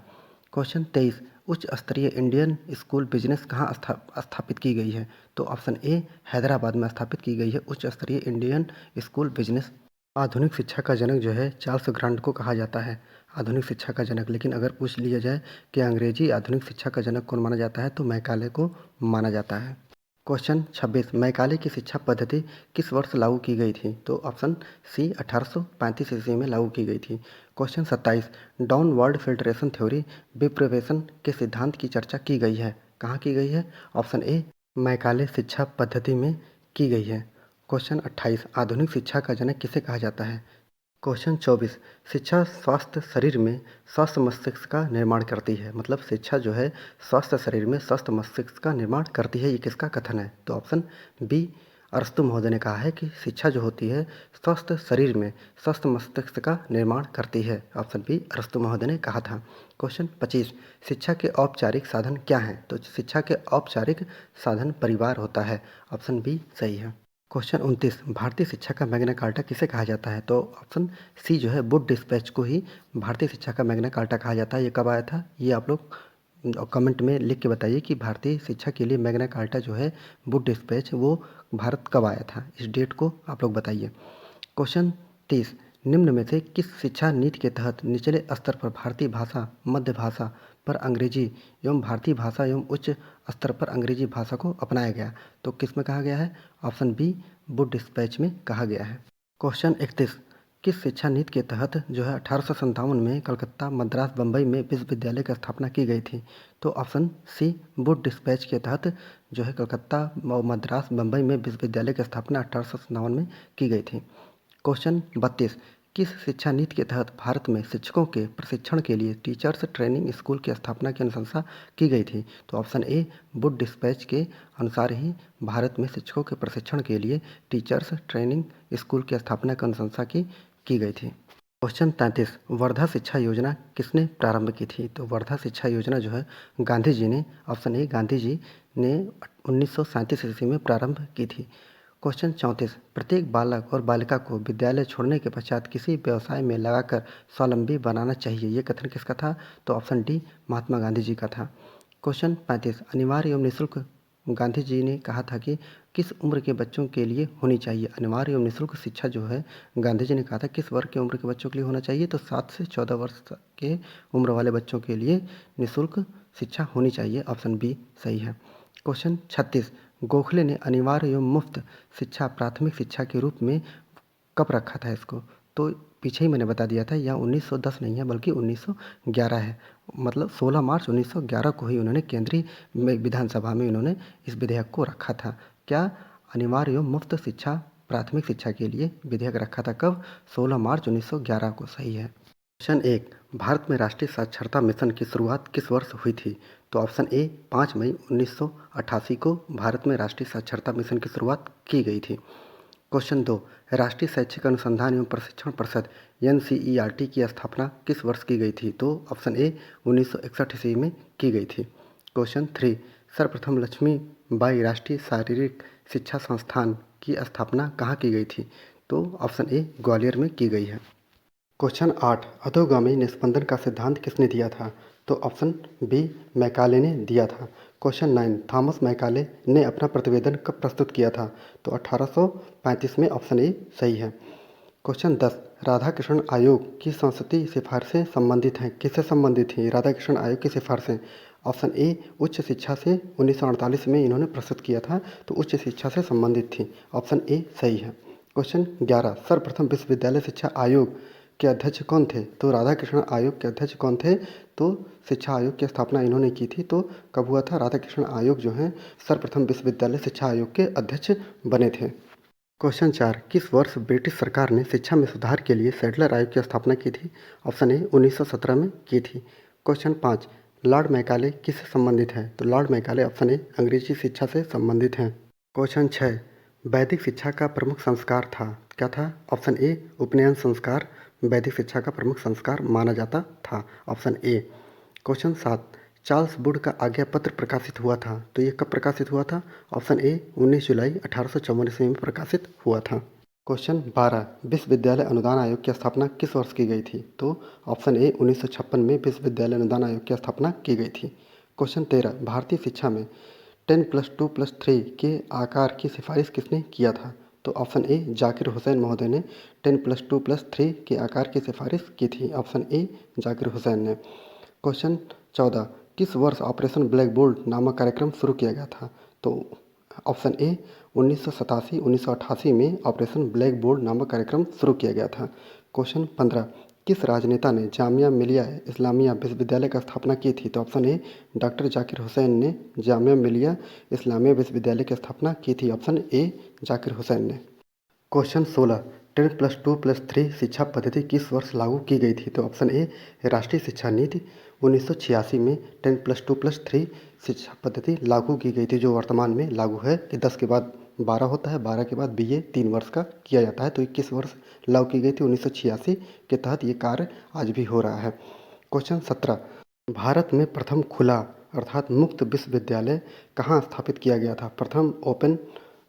क्वेश्चन 23 उच्च स्तरीय इंडियन स्कूल बिजनेस कहाँ स्थापित की गई है? तो ऑप्शन ए हैदराबाद में स्थापित की गई है उच्च स्तरीय इंडियन स्कूल बिजनेस। आधुनिक शिक्षा का जनक जो है चार्ल्स ग्रांट को कहा जाता है आधुनिक शिक्षा का जनक। लेकिन अगर पूछ लिया जाए कि अंग्रेजी आधुनिक शिक्षा का जनक कौन माना जाता है, तो मैकाले को माना जाता है। क्वेश्चन 26 मैकाले की शिक्षा पद्धति किस वर्ष लागू की गई थी? तो ऑप्शन सी 1835 ईस्वी में लागू की गई थी। क्वेश्चन 27 डाउनवर्ड फिल्ट्रेशन थ्योरी विप्रेवेशन के सिद्धांत की चर्चा की गई है, कहाँ की गई है? ऑप्शन ए मैकाले शिक्षा पद्धति में की गई है। क्वेश्चन 28 आधुनिक शिक्षा का जनक किसे कहा जाता है? क्वेश्चन 24 शिक्षा स्वास्थ्य शरीर में स्वस्थ मस्तिष्क का निर्माण करती है, मतलब शिक्षा जो है स्वस्थ शरीर में स्वस्थ मस्तिष्क का निर्माण करती है, ये किसका कथन है? तो ऑप्शन बी अरस्तु महोदय ने कहा है कि शिक्षा जो होती है स्वस्थ शरीर में स्वस्थ मस्तिष्क का निर्माण करती है। ऑप्शन बी अरस्तु महोदय ने कहा था। क्वेश्चन 25 शिक्षा के औपचारिक साधन क्या हैं? तो शिक्षा के औपचारिक साधन परिवार होता है। ऑप्शन बी सही है। क्वेश्चन 29 भारतीय शिक्षा का मैग्ना कार्टा किसे कहा जाता है? तो ऑप्शन सी जो है वुड डिस्पैच को ही भारतीय शिक्षा का मैग्ना कार्टा कहा जाता है। ये कब आया था, ये आप लोग कमेंट में लिख के बताइए कि भारतीय शिक्षा के लिए मैग्ना कार्टा जो है वुड डिस्पैच वो भारत कब आया था, इस डेट को आप लोग बताइए। क्वेश्चन 30 निम्न में से किस शिक्षा नीति के तहत निचले स्तर पर भारतीय भाषा, मध्य भाषा पर अंग्रेजी एवं भारतीय भाषा एवं उच्च स्तर पर अंग्रेजी भाषा को अपनाया गया? तो किस में कहा गया है? ऑप्शन बी वुड डिस्पैच में कहा गया है। क्वेश्चन 31 किस शिक्षा नीति के तहत जो है 1857 में कलकत्ता, मद्रास, बम्बई में विश्वविद्यालय की स्थापना की गई थी? तो ऑप्शन सी वुड डिस्पैच के तहत जो है कलकत्ता और मद्रास, बम्बई में विश्वविद्यालय की स्थापना 1857 में की गई थी। क्वेश्चन 32 किस शिक्षा नीति के तहत भारत में शिक्षकों के प्रशिक्षण के लिए टीचर्स ट्रेनिंग स्कूल की स्थापना की अनुशंसा की गई थी? तो ऑप्शन ए वुड डिस्पैच के अनुसार ही भारत में शिक्षकों के प्रशिक्षण के लिए टीचर्स ट्रेनिंग स्कूल की स्थापना की अनुशंसा की गई थी। क्वेश्चन 33, वर्धा शिक्षा योजना किसने प्रारंभ की थी? तो वर्धा शिक्षा योजना जो है गांधी जी ने, ऑप्शन ए गांधी जी ने 1937 ईस्वी में प्रारंभ की थी। क्वेश्चन 34, प्रत्येक बालक और बालिका को विद्यालय छोड़ने के पश्चात किसी व्यवसाय में लगाकर स्वावलंबी बनाना चाहिए, ये कथन किसका था? तो ऑप्शन डी महात्मा गांधी जी का था। क्वेश्चन 35, अनिवार्य एवं निःशुल्क गांधी जी ने कहा था कि किस उम्र के बच्चों के लिए होनी चाहिए? अनिवार्य एवं निःशुल्क शिक्षा जो है गांधी जी ने कहा था किस वर्ग के उम्र के बच्चों के लिए होना चाहिए? तो 7 से 14 वर्ष के उम्र वाले बच्चों के लिए निःशुल्क शिक्षा होनी चाहिए, ऑप्शन बी सही है। क्वेश्चन 36, गोखले ने अनिवार्य एवं मुफ्त शिक्षा प्राथमिक शिक्षा के रूप में कब रखा था इसको? तो पीछे ही मैंने बता दिया था, यह 1910 नहीं है बल्कि 1911 है। मतलब 16 मार्च 1911 को ही उन्होंने केंद्रीय विधानसभा में उन्होंने इस विधेयक को रखा था। क्या? अनिवार्य एवं मुफ्त शिक्षा प्राथमिक शिक्षा के लिए विधेयक रखा था कब? 16 मार्च 1911 को, सही है। क्वेश्चन 1, भारत में राष्ट्रीय साक्षरता मिशन की शुरुआत किस वर्ष हुई थी? तो ऑप्शन ए 5 मई 1988 को भारत में राष्ट्रीय साक्षरता मिशन की शुरुआत की गई थी। क्वेश्चन 2, राष्ट्रीय शैक्षिक अनुसंधान एवं प्रशिक्षण परिषद NCERT की स्थापना किस वर्ष की गई थी? तो ऑप्शन ए 1961 ईस्वी में की गई थी। क्वेश्चन 3, सर्वप्रथम लक्ष्मीबाई राष्ट्रीय शारीरिक शिक्षा संस्थान की स्थापना कहाँ की गई थी? तो ऑप्शन ए ग्वालियर में की गई है। क्वेश्चन 8, अधोगामी निस्पंदन का सिद्धांत किसने दिया था? तो ऑप्शन बी मैकाले ने दिया था। क्वेश्चन 9, थॉमस मैकाले ने अपना प्रतिवेदन कब प्रस्तुत किया था? तो 1835 में, ऑप्शन ए सही है। क्वेश्चन 10, राधाकृष्णन आयोग की संसदीय सिफारिशें संबंधित हैं, किससे संबंधित थी राधाकृष्णन आयोग की सिफारिशें? ऑप्शन ए उच्च शिक्षा से 1948 में इन्होंने प्रस्तुत किया था, तो उच्च शिक्षा से संबंधित थी, ऑप्शन ए सही है। क्वेश्चन 11, सर्वप्रथम विश्वविद्यालय शिक्षा आयोग के अध्यक्ष कौन थे? तो राधाकृष्णन आयोग के अध्यक्ष कौन थे? तो शिक्षा आयोग की स्थापना इन्होंने की थी। तो कब हुआ था? राधाकृष्णन आयोग जो हैं सर्वप्रथम विश्वविद्यालय शिक्षा आयोग के अध्यक्ष बने थे। क्वेश्चन 4, किस वर्ष ब्रिटिश सरकार ने शिक्षा में सुधार के लिए सैडलर आयोग की स्थापना की थी? ऑप्शन ए 1917 में की थी। क्वेश्चन 5, लॉर्ड मैकाले किससे संबंधित है? तो लॉर्ड मैकाले, ऑप्शन ए अंग्रेजी शिक्षा से संबंधित हैं। क्वेश्चन 6, वैदिक शिक्षा का प्रमुख संस्कार था, क्या था? ऑप्शन ए उपनयन संस्कार वैदिक शिक्षा का प्रमुख संस्कार माना जाता था, option A. Question 7, Charles Wood का आज्ञा पत्र प्रकाशित हुआ था, तो ये कब प्रकाशित हुआ था? ऑप्शन ए 19 जुलाई 1854 ईस्वी में प्रकाशित हुआ था। क्वेश्चन 12, विश्वविद्यालय अनुदान आयोग की स्थापना किस वर्ष की गई थी? तो ऑप्शन ए 1956 में विश्वविद्यालय अनुदान आयोग की स्थापना की गई थी। क्वेश्चन 13, भारतीय शिक्षा में 10+2+3 के आकार की सिफारिश किसने किया था? तो ऑप्शन ए जाकिर हुसैन महोदय ने 10+2+3 के आकार की सिफारिश की थी, ऑप्शन ए जाकिर हुसैन ने। क्वेश्चन 14, किस वर्ष ऑपरेशन ब्लैक बोर्ड नामक कार्यक्रम शुरू किया गया था? तो ऑप्शन ए 1987-1988 में ऑपरेशन ब्लैक बोर्ड नामक कार्यक्रम शुरू किया गया था। क्वेश्चन 15, किस राजनेता ने जामिया मिलिया इस्लामिया विश्वविद्यालय की स्थापना की थी? तो option A doctor Zakir Hussain ने जामिया मिलिया इस्लामिया विश्वविद्यालय की स्थापना की थी, ऑप्शन ए जाकिर हुसैन ने। क्वेश्चन 16, 10+2+3 शिक्षा पद्धति किस वर्ष लागू की गई थी? तो ऑप्शन ए राष्ट्रीय शिक्षा नीति 1986 में 10+2+3 शिक्षा पद्धति लागू की गई थी, जो वर्तमान में लागू है कि 10 के बाद 12 होता है, 12 के बाद BA 3 वर्ष का किया जाता है। तो ये किस वर्ष लागू की गई थी? 1986 के तहत ये कार्य आज भी हो रहा है। क्वेश्चन 17, भारत में प्रथम खुला अर्थात मुक्त विश्वविद्यालय कहाँ स्थापित किया गया था? प्रथम ओपन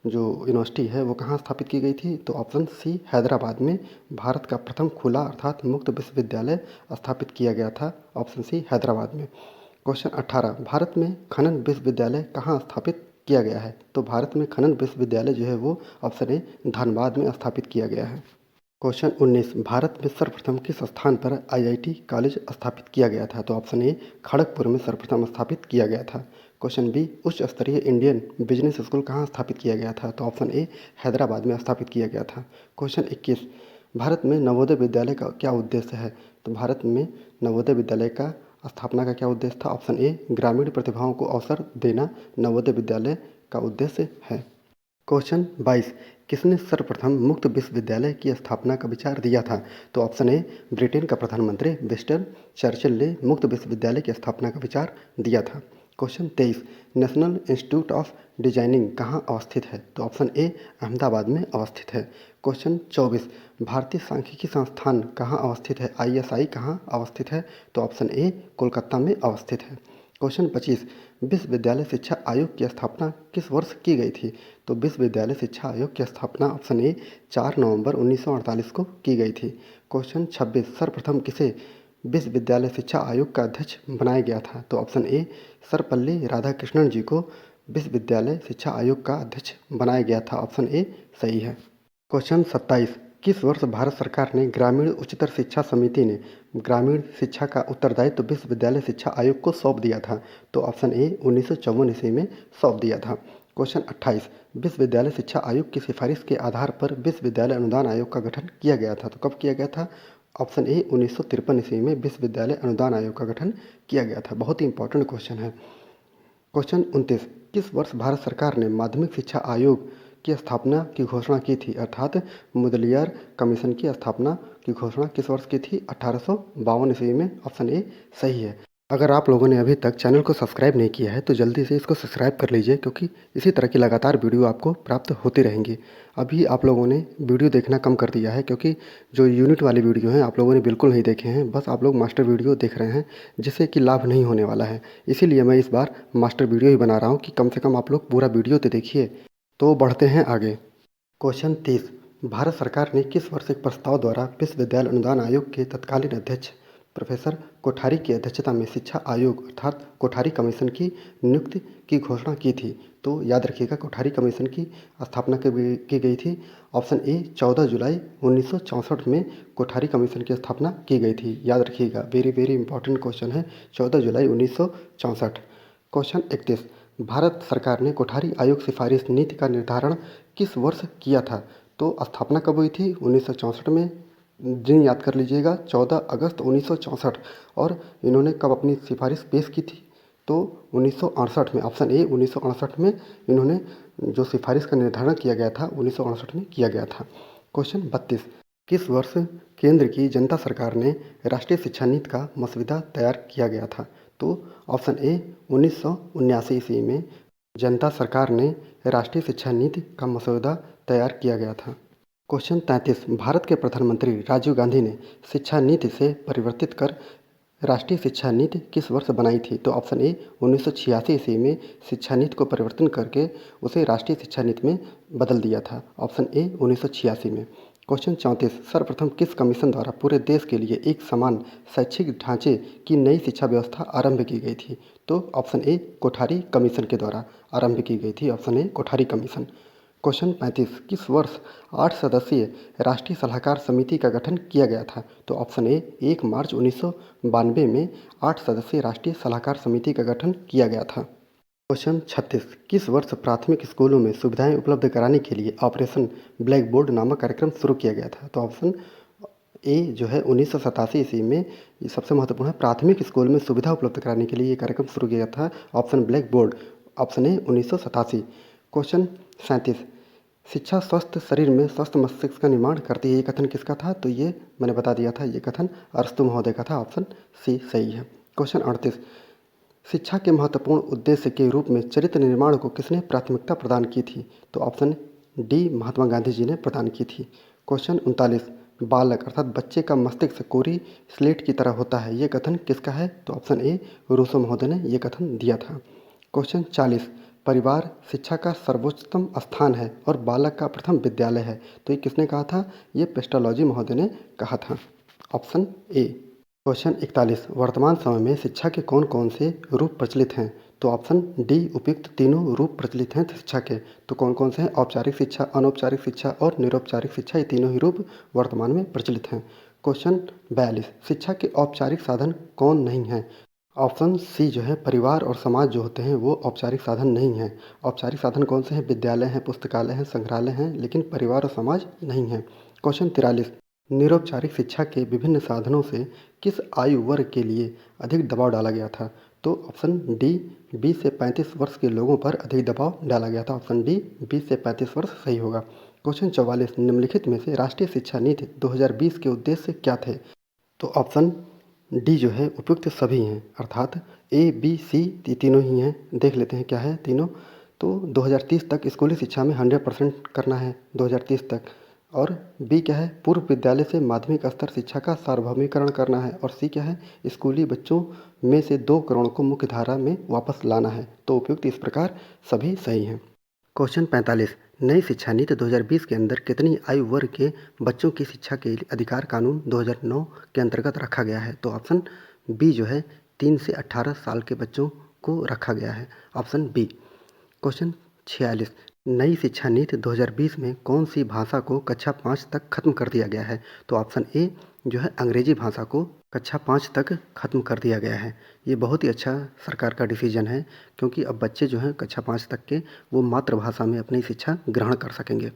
जो यूनिवर्सिटी है वो कहाँ स्थापित की गई थी? तो ऑप्शन सी हैदराबाद में भारत का प्रथम खुला अर्थात मुक्त विश्वविद्यालय स्थापित किया गया था, ऑप्शन सी हैदराबाद में। क्वेश्चन 18, भारत में खनन विश्वविद्यालय कहाँ स्थापित किया गया है? तो भारत में खनन विश्वविद्यालय जो है वो ऑप्शन ए धनबाद में स्थापित किया गया है। क्वेश्चन 19, भारत में सर्वप्रथम किस स्थान पर IIT कॉलेज स्थापित किया गया था? तो ऑप्शन ए खड़गपुर में सर्वप्रथम स्थापित किया गया था। क्वेश्चन बी, उच्च स्तरीय इंडियन बिजनेस स्कूल कहाँ स्थापित किया गया था? तो ऑप्शन ए हैदराबाद में स्थापित किया गया था। क्वेश्चन 21, भारत में नवोदय विद्यालय का क्या उद्देश्य है? तो भारत में नवोदय विद्यालय का स्थापना का क्या उद्देश्य था? ऑप्शन ए ग्रामीण प्रतिभाओं को अवसर देना नवोदय विद्यालय का उद्देश्य है। क्वेश्चन 22 किसने सर्वप्रथम मुक्त विश्वविद्यालय की स्थापना का विचार दिया था? तो ऑप्शन ए ब्रिटेन का प्रधानमंत्री विंस्टन चर्चिल ने मुक्त विश्वविद्यालय की स्थापना का विचार दिया था। Question 23 national institute of designing कहाँ अवस्थित है? तो ऑप्शन ए अहमदाबाद में अवस्थित है। क्वेश्चन 24 भारतीय सांख्यिकी संस्थान कहाँ अवस्थित है? ISI कहाँ अवस्थित है? तो ऑप्शन ए कोलकाता में अवस्थित है। क्वेश्चन 25 विश्वविद्यालय शिक्षा आयोग की स्थापना किस वर्ष की गई थी? तो विश्वविद्यालय शिक्षा आयोग की स्थापना ऑप्शन ए 4 नवंबर 1948 को की गई थी। क्वेश्चन 26 सर्वप्रथम किसे विश्वविद्यालय शिक्षा आयोग का अध्यक्ष बनाया गया था? तो ऑप्शन ए सर्वपल्ली राधाकृष्णन जी को विश्वविद्यालय शिक्षा आयोग का अध्यक्ष बनाया गया था। ऑप्शन ए सही है। क्वेश्चन 27 किस वर्ष भारत सरकार ने ग्रामीण उच्चतर शिक्षा समिति ने ग्रामीण शिक्षा का उत्तरदायित्व विश्वविद्यालय शिक्षा आयोग को सौंप दिया था? तो ऑप्शन ए 1954 ईस्वी में सौंप दिया था। क्वेश्चन 28 विश्वविद्यालय शिक्षा आयोग की सिफारिश के आधार पर विश्वविद्यालय अनुदान आयोग का गठन किया गया था। तो कब किया गया था? ऑप्शन ए 1953 ईस्वी में विश्वविद्यालय अनुदान आयोग का गठन किया गया था। बहुत ही इंपॉर्टेंट क्वेश्चन है। क्वेश्चन 29 किस वर्ष भारत सरकार ने माध्यमिक शिक्षा आयोग की स्थापना की घोषणा की थी? अर्थात मुदलियार कमीशन की स्थापना की घोषणा किस वर्ष की थी? 1852 ईस्वी में। ऑप्शन ए सही है। अगर आप लोगों ने अभी तक चैनल को सब्सक्राइब नहीं किया है तो जल्दी से इसको सब्सक्राइब कर लीजिए, क्योंकि इसी तरह की लगातार वीडियो आपको प्राप्त होती रहेंगी। अभी आप लोगों ने वीडियो देखना कम कर दिया है, क्योंकि जो यूनिट वाली वीडियो हैं आप लोगों ने बिल्कुल नहीं देखे हैं, बस आप लोग मास्टर वीडियो देख रहे हैं, जिससे कि लाभ नहीं होने वाला है। इसीलिए मैं इस बार मास्टर वीडियो ही बना रहा हूँ कि कम से कम आप लोग पूरा वीडियो तो देखिए। तो बढ़ते हैं आगे। क्वेश्चन 30 भारत सरकार ने किस वर्ष एक प्रस्ताव द्वारा विश्वविद्यालय अनुदान आयोग के तत्कालीन अध्यक्ष प्रोफेसर कोठारी की अध्यक्षता में शिक्षा आयोग अर्थात कोठारी कमीशन की नियुक्ति की घोषणा की थी? तो याद रखिएगा कोठारी कमीशन की स्थापना की गई थी। ऑप्शन ए 14 जुलाई 1964 में कोठारी कमीशन की स्थापना की गई थी। याद रखिएगा, वेरी वेरी इंपॉर्टेंट क्वेश्चन है, 14 जुलाई 1964। क्वेश्चन 31 भारत सरकार ने कोठारी आयोग सिफारिश नीति का निर्धारण किस वर्ष किया था? तो स्थापना कब हुई थी? 1964 में। दिन याद कर लीजिएगा, 14 अगस्त 1964। और इन्होंने कब अपनी सिफारिश पेश की थी? तो 1968 में। ऑप्शन ए 1968 में इन्होंने जो सिफारिश का निर्धारण किया गया था 1968 में किया गया था। क्वेश्चन 32 किस वर्ष केंद्र की जनता सरकार ने राष्ट्रीय शिक्षा नीति का मसौदा तैयार किया गया था? तो ऑप्शन ए 1979 ईस्वी में जनता सरकार ने राष्ट्रीय शिक्षा नीति का मसौदा तैयार किया गया था। क्वेश्चन 33 भारत के प्रधानमंत्री राजीव गांधी ने शिक्षा नीति से परिवर्तित कर राष्ट्रीय शिक्षा नीति किस वर्ष बनाई थी? तो ऑप्शन ए 1986 ईस्वी में शिक्षा नीति को परिवर्तन करके उसे राष्ट्रीय शिक्षा नीति में बदल दिया था। ऑप्शन ए 1986 में। क्वेश्चन 34 सर्वप्रथम किस कमीशन द्वारा पूरे देश के लिए एक समान शैक्षिक ढांचे की नई शिक्षा व्यवस्था आरंभ की गई थी? तो ऑप्शन ए कोठारी कमीशन के द्वारा आरंभ की गई थी। Option A Kothari commission. Question 35 किस वर्ष 8 सदस्यीय राष्ट्रीय सलाहकार समिति का गठन किया गया था? तो ऑप्शन ए 1 मार्च 1992 में 8 सदस्यीय राष्ट्रीय सलाहकार समिति का गठन किया गया था। क्वेश्चन 36 किस वर्ष प्राथमिक स्कूलों में सुविधाएं उपलब्ध कराने के लिए ऑपरेशन ब्लैक बोर्ड नामक कार्यक्रम शुरू किया गया था? तो ऑप्शन ए जो है 1987 ईस्वी में। ये सबसे महत्वपूर्ण है, प्राथमिक स्कूल में सुविधा उपलब्ध कराने के लिए ये कार्यक्रम शुरू किया था। Option black board. Option A 1987। Question 37 शिक्षा स्वस्थ शरीर में स्वस्थ मस्तिष्क का निर्माण करती है, ये कथन किसका था? तो ये मैंने बता दिया था, ये कथन अरस्तु महोदय का था। ऑप्शन सी सही है। क्वेश्चन 38 शिक्षा के महत्वपूर्ण उद्देश्य के रूप में चरित्र निर्माण को किसने प्राथमिकता प्रदान की थी? तो ऑप्शन डी महात्मा गांधी जी ने प्रदान की थी। क्वेश्चन 39 बालक अर्थात बच्चे का मस्तिष्क कोरी स्लेट की तरह होता है, ये कथन किसका है? तो ऑप्शन ए रूसो महोदय ने ये कथन दिया था। क्वेश्चन 40 परिवार शिक्षा का सर्वोच्चतम स्थान है और बालक का प्रथम विद्यालय है, तो ये किसने कहा था? ये पेस्टालॉजी महोदय ने कहा था। Option A. क्वेश्चन 41 वर्तमान समय में शिक्षा के कौन कौन से रूप प्रचलित हैं? तो ऑप्शन डी उपयुक्त तीनों रूप प्रचलित हैं शिक्षा के। तो कौन कौन से हैं? औपचारिक शिक्षा, अनौपचारिक शिक्षा और निरौपचारिक शिक्षा, ये तीनों ही रूप वर्तमान में प्रचलित हैं। क्वेश्चन 42 शिक्षा के औपचारिक साधन कौन नहीं हैं? ऑप्शन सी जो है परिवार और समाज जो होते हैं वो औपचारिक साधन नहीं हैं। औपचारिक साधन कौन से हैं? विद्यालय हैं, पुस्तकालय हैं, संग्रहालय हैं, लेकिन परिवार और समाज नहीं हैं। क्वेश्चन 43 निरौपचारिक शिक्षा के विभिन्न साधनों से किस आयु वर्ग के लिए अधिक दबाव डाला गया था? तो ऑप्शन डी 20 से 35 वर्ष के लोगों पर अधिक दबाव डाला गया था। ऑप्शन डी 20 से 35 वर्ष सही होगा। क्वेश्चन 44 निम्नलिखित में से राष्ट्रीय शिक्षा नीति 2020 के उद्देश्य क्या थे? तो ऑप्शन डी जो है उपयुक्त सभी हैं, अर्थात ए बी सी तीनों ही हैं। देख लेते हैं क्या है तीनों। तो 2030 तक स्कूली शिक्षा में 100% करना है 2030 तक। और बी क्या है, पूर्व विद्यालय से माध्यमिक स्तर शिक्षा का सार्वभौमिकरण करना है। और सी क्या है, स्कूली बच्चों में से 2 करोड़ को मुख्य धारा में वापस लाना है। तो उपयुक्त इस प्रकार सभी सही हैं। क्वेश्चन 45 नई शिक्षा नीति 2020 के अंदर कितनी आयु वर्ग के बच्चों की शिक्षा के अधिकार कानून 2009 के अंतर्गत रखा गया है? तो ऑप्शन बी जो है 3 से 18 साल के बच्चों को रखा गया है, ऑप्शन बी। क्वेश्चन 46 नई शिक्षा नीति 2020 में कौन सी भाषा को कक्षा 5 तक खत्म कर दिया गया है? तो ऑप्शन ए जो है अंग्रेजी भाषा को कक्षा 5 तक खत्म कर दिया गया है। ये बहुत ही अच्छा सरकार का डिसीजन है, क्योंकि अब बच्चे जो हैं कक्षा 5 तक के वो मातृभाषा में अपनी शिक्षा ग्रहण कर सकेंगे।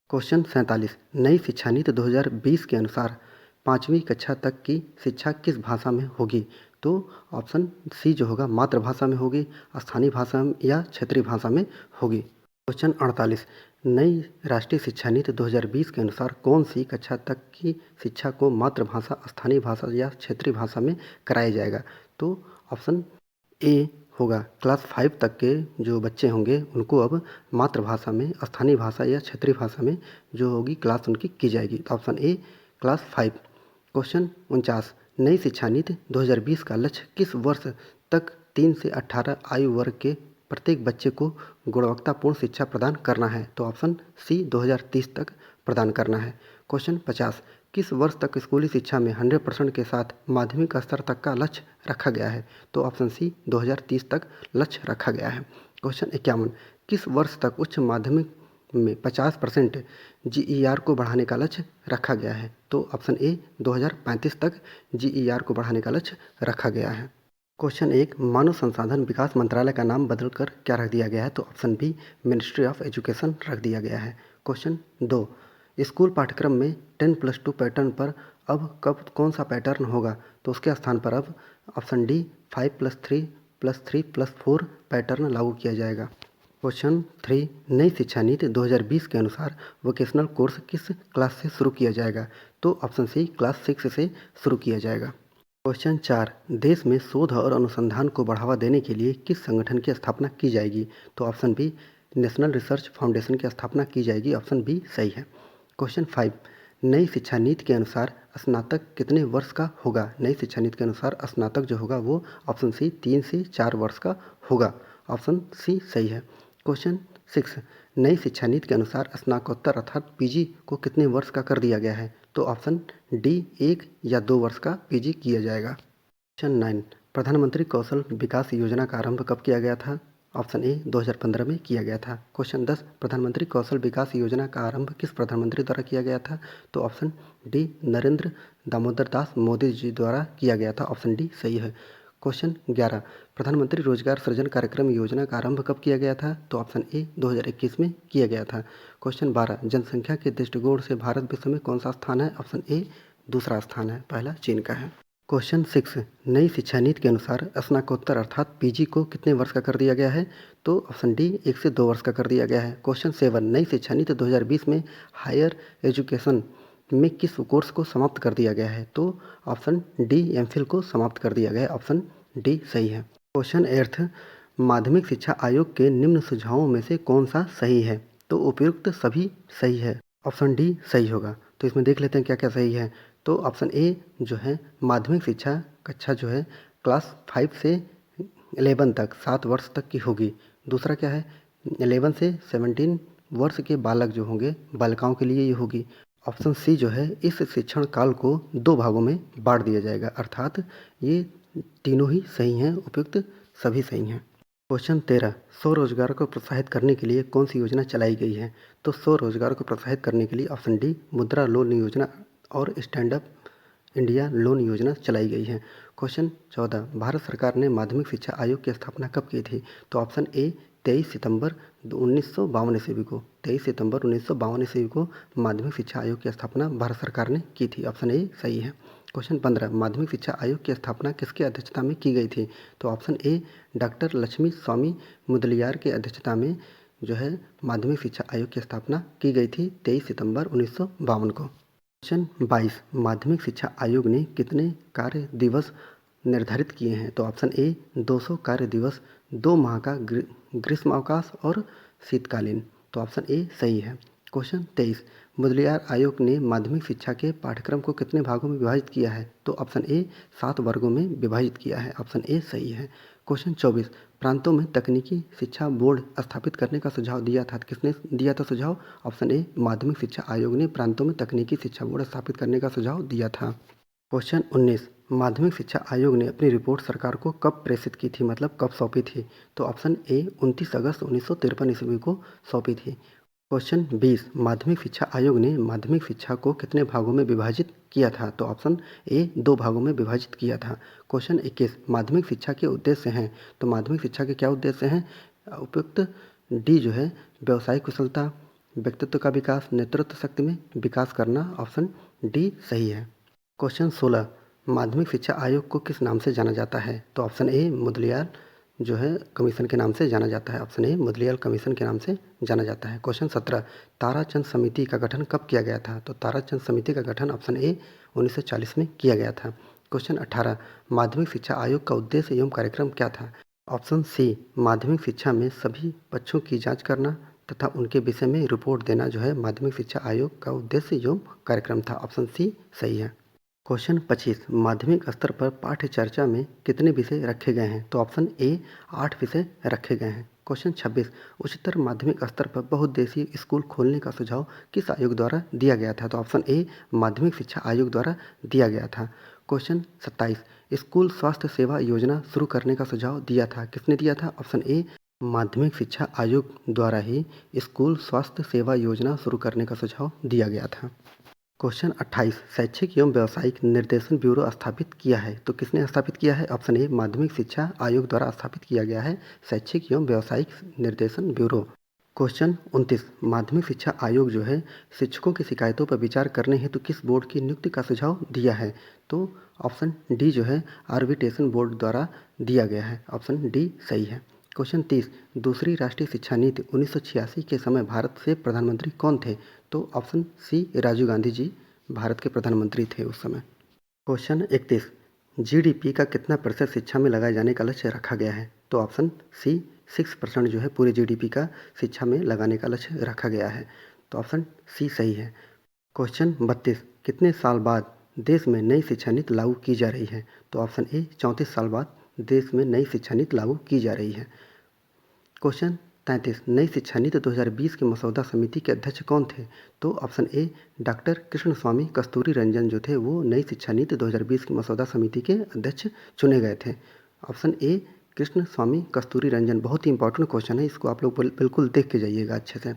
क्वेश्चन 47 नई शिक्षा नीति 2020 के अनुसार 5वीं कक्षा तक की शिक्षा किस भाषा में होगी? तो ऑप्शन सी जो होगा मातृभाषा में होगी, स्थानीय भाषा या क्षेत्रीय भाषा में होगी। क्वेश्चन 48 नई राष्ट्रीय शिक्षा नीति 2020 के अनुसार कौन सी कक्षा तक की शिक्षा को मातृभाषा, स्थानीय भाषा या क्षेत्रीय भाषा में कराया जाएगा? तो ऑप्शन ए होगा क्लास 5 तक के जो बच्चे होंगे उनको अब मातृभाषा में, स्थानीय भाषा या क्षेत्रीय भाषा में जो होगी क्लास उनकी की जाएगी। तो ऑप्शन ए क्लास 5। क्वेश्चन 49 नई शिक्षा नीति 2020 का लक्ष्य किस वर्ष तक 3 से 18 आयु वर्ग के प्रत्येक बच्चे को गुणवत्तापूर्ण शिक्षा प्रदान करना है? तो ऑप्शन सी 2030 तक प्रदान करना है। क्वेश्चन 50 किस वर्ष तक स्कूली शिक्षा में 100% के साथ माध्यमिक स्तर तक का लक्ष्य रखा गया है? तो ऑप्शन सी 2030 तक लक्ष्य रखा गया है। क्वेश्चन 51 किस वर्ष तक उच्च माध्यमिक में 50% GER को बढ़ाने का लक्ष्य रखा गया है? तो ऑप्शन ए 2035 तक GER को बढ़ाने का लक्ष्य रखा गया है। क्वेश्चन 1 मानव संसाधन विकास मंत्रालय का नाम बदलकर क्या रख दिया गया है? तो option B ministry of education रख दिया गया है। क्वेश्चन 2 स्कूल पाठ्यक्रम में 10+2 पैटर्न पर अब कब कौन सा पैटर्न होगा? तो उसके स्थान पर अब ऑप्शन डी 5+3+3+4 पैटर्न लागू किया जाएगा। क्वेश्चन 3 नई शिक्षा नीति 2020 के अनुसार वोकेशनल कोर्स किस क्लास से शुरू किया जाएगा? तो ऑप्शन सी क्लास 6 से शुरू किया जाएगा। क्वेश्चन 4 देश में शोध और अनुसंधान को बढ़ावा देने के लिए किस संगठन की स्थापना की जाएगी? तो option B national research foundation की स्थापना की जाएगी, ऑप्शन बी सही है। क्वेश्चन 5 नई शिक्षा नीति के अनुसार स्नातक कितने वर्ष का होगा? नई शिक्षा नीति के अनुसार स्नातक जो होगा वो ऑप्शन सी 3 से 4 वर्ष का होगा, ऑप्शन सी सही है। क्वेश्चन 6 नई शिक्षा नीति के अनुसार स्नातकोत्तर अर्थात पीजी को कितने वर्ष का कर दिया गया है? तो ऑप्शन डी 1 या 2 वर्ष का पीजी किया जाएगा। क्वेश्चन 9 प्रधानमंत्री कौशल विकास योजना का आरंभ कब किया गया था? ऑप्शन ए 2015 में किया गया था। क्वेश्चन 10 प्रधानमंत्री कौशल विकास योजना का आरंभ किस प्रधानमंत्री द्वारा किया गया था? तो ऑप्शन डी नरेंद्र दामोदर दास मोदी जी द्वारा किया गया था, ऑप्शन डी सही है। क्वेश्चन 11 प्रधानमंत्री रोजगार सृजन कार्यक्रम योजना का आरंभ कब किया गया था? तो ऑप्शन ए 2021 में किया गया था। क्वेश्चन 12 जनसंख्या के दृष्टिकोण से भारत विश्व में कौन सा स्थान है? ऑप्शन ए दूसरा स्थान है, पहला चीन का है। क्वेश्चन 6 नई शिक्षा नीति के अनुसार स्नातकोत्तर अर्थात पीजी को कितने वर्ष का कर दिया गया है? तो ऑप्शन डी 1 से 2 वर्ष का कर दिया गया है। क्वेश्चन 7 नई शिक्षा नीति 2020 में हायर एजुकेशन में किस कोर्स को समाप्त कर दिया गया है? तो ऑप्शन डी एमफिल को समाप्त कर दिया गया है, ऑप्शन डी सही है। क्वेश्चन 8 माध्यमिक शिक्षा आयोग के निम्न सुझावों में से कौन सा सही है? तो उपयुक्त सभी सही है, ऑप्शन डी सही होगा। तो इसमें देख लेते हैं क्या क्या सही है। तो ऑप्शन ए जो है माध्यमिक शिक्षा कक्षा जो है क्लास 5 से 11 तक 7 वर्ष तक की होगी। दूसरा क्या है 11 से 17 वर्ष के बालक जो होंगे बालिकाओं के लिए ये होगी। ऑप्शन सी जो है इस शिक्षण काल को 2 भागों में बांट दिया जाएगा, अर्थात ये तीनों ही सही हैं, उपयुक्त सभी सही हैं। क्वेश्चन 13 स्वरोजगार को प्रोत्साहित करने के लिए कौन सी योजना चलाई गई है? तो स्वरोजगार को प्रोत्साहित करने के लिए ऑप्शन डी मुद्रा लोन योजना और स्टैंड अप इंडिया लोन योजना चलाई गई है। क्वेश्चन 14 भारत सरकार ने माध्यमिक शिक्षा आयोग की स्थापना कब की थी? तो ऑप्शन ए 23 सितंबर 1952 ईस्वी को 23 सितंबर 1952 ईस्वी को माध्यमिक शिक्षा आयोग की स्थापना भारत सरकार ने की थी। ऑप्शन ए सही है। क्वेश्चन 15 माध्यमिक शिक्षा आयोग की स्थापना किसकी अध्यक्षता में की गई थी? तो ऑप्शन ए डॉक्टर लक्ष्मी स्वामी मुदलियार की अध्यक्षता में जो है माध्यमिक शिक्षा आयोग की स्थापना की गई थी 23 सितंबर 1952 को। क्वेश्चन 22 माध्यमिक शिक्षा आयोग ने कितने कार्य दिवस निर्धारित किए हैं? तो ऑप्शन ए 200 कार्य दिवस, 2 माह का ग्रीष्मावकाश और शीतकालीन। तो ऑप्शन ए सही है। क्वेश्चन 23 मुदलियार आयोग ने माध्यमिक शिक्षा के पाठ्यक्रम को कितने भागों में विभाजित किया है? तो ऑप्शन ए 7 वर्गों में विभाजित किया है। ऑप्शन ए सही है। क्वेश्चन 24 प्रांतों में तकनीकी शिक्षा बोर्ड स्थापित करने का सुझाव दिया था, किसने दिया था सुझाव? ऑप्शन ए माध्यमिक शिक्षा आयोग ने प्रांतों में तकनीकी शिक्षा बोर्ड स्थापित करने का सुझाव दिया था। क्वेश्चन 19 माध्यमिक शिक्षा आयोग ने अपनी रिपोर्ट सरकार को कब प्रेषित की थी, मतलब कब सौंपी थी? तो ऑप्शन ए 29 अगस्त 1953 ईस्वी को सौंपी थी। क्वेश्चन 20 माध्यमिक शिक्षा आयोग ने माध्यमिक शिक्षा को कितने भागों में विभाजित किया था? तो ऑप्शन ए 2 भागों में विभाजित किया था। क्वेश्चन 21 माध्यमिक शिक्षा के उद्देश्य हैं, तो माध्यमिक शिक्षा के क्या उद्देश्य हैं? उपयुक्त डी जो है व्यवसायिक कुशलता, व्यक्तित्व का विकास, नेतृत्व शक्ति में विकास करना। ऑप्शन डी सही है। क्वेश्चन 16 माध्यमिक शिक्षा आयोग को किस नाम से जाना जाता है? तो ऑप्शन ए मुदलियार जो है कमीशन के नाम से जाना जाता है। ऑप्शन ए मुदलियार कमीशन के नाम से जाना जाता है। क्वेश्चन 17 ताराचंद समिति का गठन कब किया गया था? तो ताराचंद समिति का गठन ऑप्शन ए 1940 में किया गया था। क्वेश्चन 18 माध्यमिक शिक्षा आयोग का उद्देश्य एवं कार्यक्रम क्या था? ऑप्शन सी माध्यमिक शिक्षा में सभी पक्षों की जाँच करना तथा उनके विषय में रिपोर्ट देना जो है माध्यमिक शिक्षा आयोग का उद्देश्य एवं कार्यक्रम था। ऑप्शन सी सही है। क्वेश्चन 25 माध्यमिक स्तर पर पाठ्य चर्चा में कितने विषय रखे गए हैं? तो ऑप्शन ए 8 विषय रखे गए हैं। क्वेश्चन 26 उच्चतर माध्यमिक स्तर पर बहुउद्देशीय स्कूल खोलने का सुझाव किस आयोग द्वारा दिया गया था? तो ऑप्शन ए माध्यमिक शिक्षा आयोग द्वारा दिया गया था। क्वेश्चन 27 स्कूल स्वास्थ्य सेवा योजना शुरू करने का सुझाव दिया था, किसने दिया था? ऑप्शन ए माध्यमिक शिक्षा आयोग द्वारा ही स्कूल स्वास्थ्य सेवा योजना शुरू करने का सुझाव दिया गया था। क्वेश्चन 28 शैक्षिक एवं व्यावसायिक निर्देशन ब्यूरो स्थापित किया है, तो किसने स्थापित किया है? ऑप्शन ए माध्यमिक शिक्षा आयोग द्वारा स्थापित किया गया है शैक्षिक एवं व्यावसायिक निर्देशन ब्यूरो। क्वेश्चन 29 माध्यमिक शिक्षा आयोग जो है शिक्षकों की शिकायतों पर विचार करने हेतु किस बोर्ड की नियुक्ति का सुझाव दिया है? तो ऑप्शन डी जो है आर्बिट्रेशन बोर्ड द्वारा दिया गया है। ऑप्शन डी सही है। क्वेश्चन 30 दूसरी राष्ट्रीय शिक्षा नीति 1986 के समय भारत से प्रधानमंत्री कौन थे? तो ऑप्शन सी राजीव गांधी जी भारत के प्रधानमंत्री थे उस समय। क्वेश्चन 31 जीडीपी का कितना प्रतिशत शिक्षा में लगाए जाने का लक्ष्य रखा गया है? तो ऑप्शन सी 6% जो है पूरे जीडीपी का शिक्षा में लगाने का लक्ष्य रखा गया है। तो ऑप्शन सी सही है। क्वेश्चन 32 कितने साल बाद देश में नई शिक्षा नीति लागू की जा रही है? तो ऑप्शन ए 34 साल बाद देश में नई शिक्षा नीति लागू की जा रही है। क्वेश्चन 33 नई शिक्षा नीति 2020 के मसौदा समिति के अध्यक्ष कौन थे? तो ऑप्शन ए डॉक्टर कृष्ण स्वामी कस्तूरी रंजन जो थे वो नई शिक्षा नीति 2020 की मसौदा समिति के अध्यक्ष चुने गए थे। ऑप्शन ए कृष्ण स्वामी कस्तूरी रंजन बहुत ही इंपॉर्टेंट क्वेश्चन है, इसको आप लोग बिल्कुल देख के जाइएगा अच्छे से।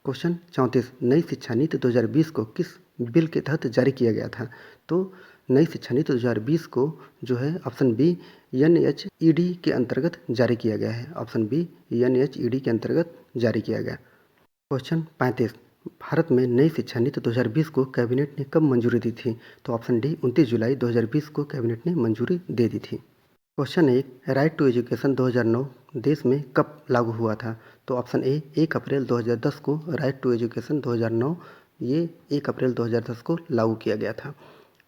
क्वेश्चन 34 नई शिक्षा नीति 2020 को किस बिल के तहत जारी किया गया था? तो नई शिक्षा नीति 2020 को जो है ऑप्शन बी NHED के अंतर्गत जारी किया गया है। ऑप्शन बी NHED के अंतर्गत जारी किया गया। क्वेश्चन 35 भारत में नई शिक्षा नीति 2020 को कैबिनेट ने कब मंजूरी दी थी? तो ऑप्शन डी 29 जुलाई 2020 को कैबिनेट ने मंजूरी दे दी थी। क्वेश्चन 1 राइट टू एजुकेशन 2009 देश में कब लागू हुआ था? तो ऑप्शन ए 1 अप्रैल 2010 को राइट टू एजुकेशन 2009 ये 1 अप्रैल 2010 को लागू किया गया था।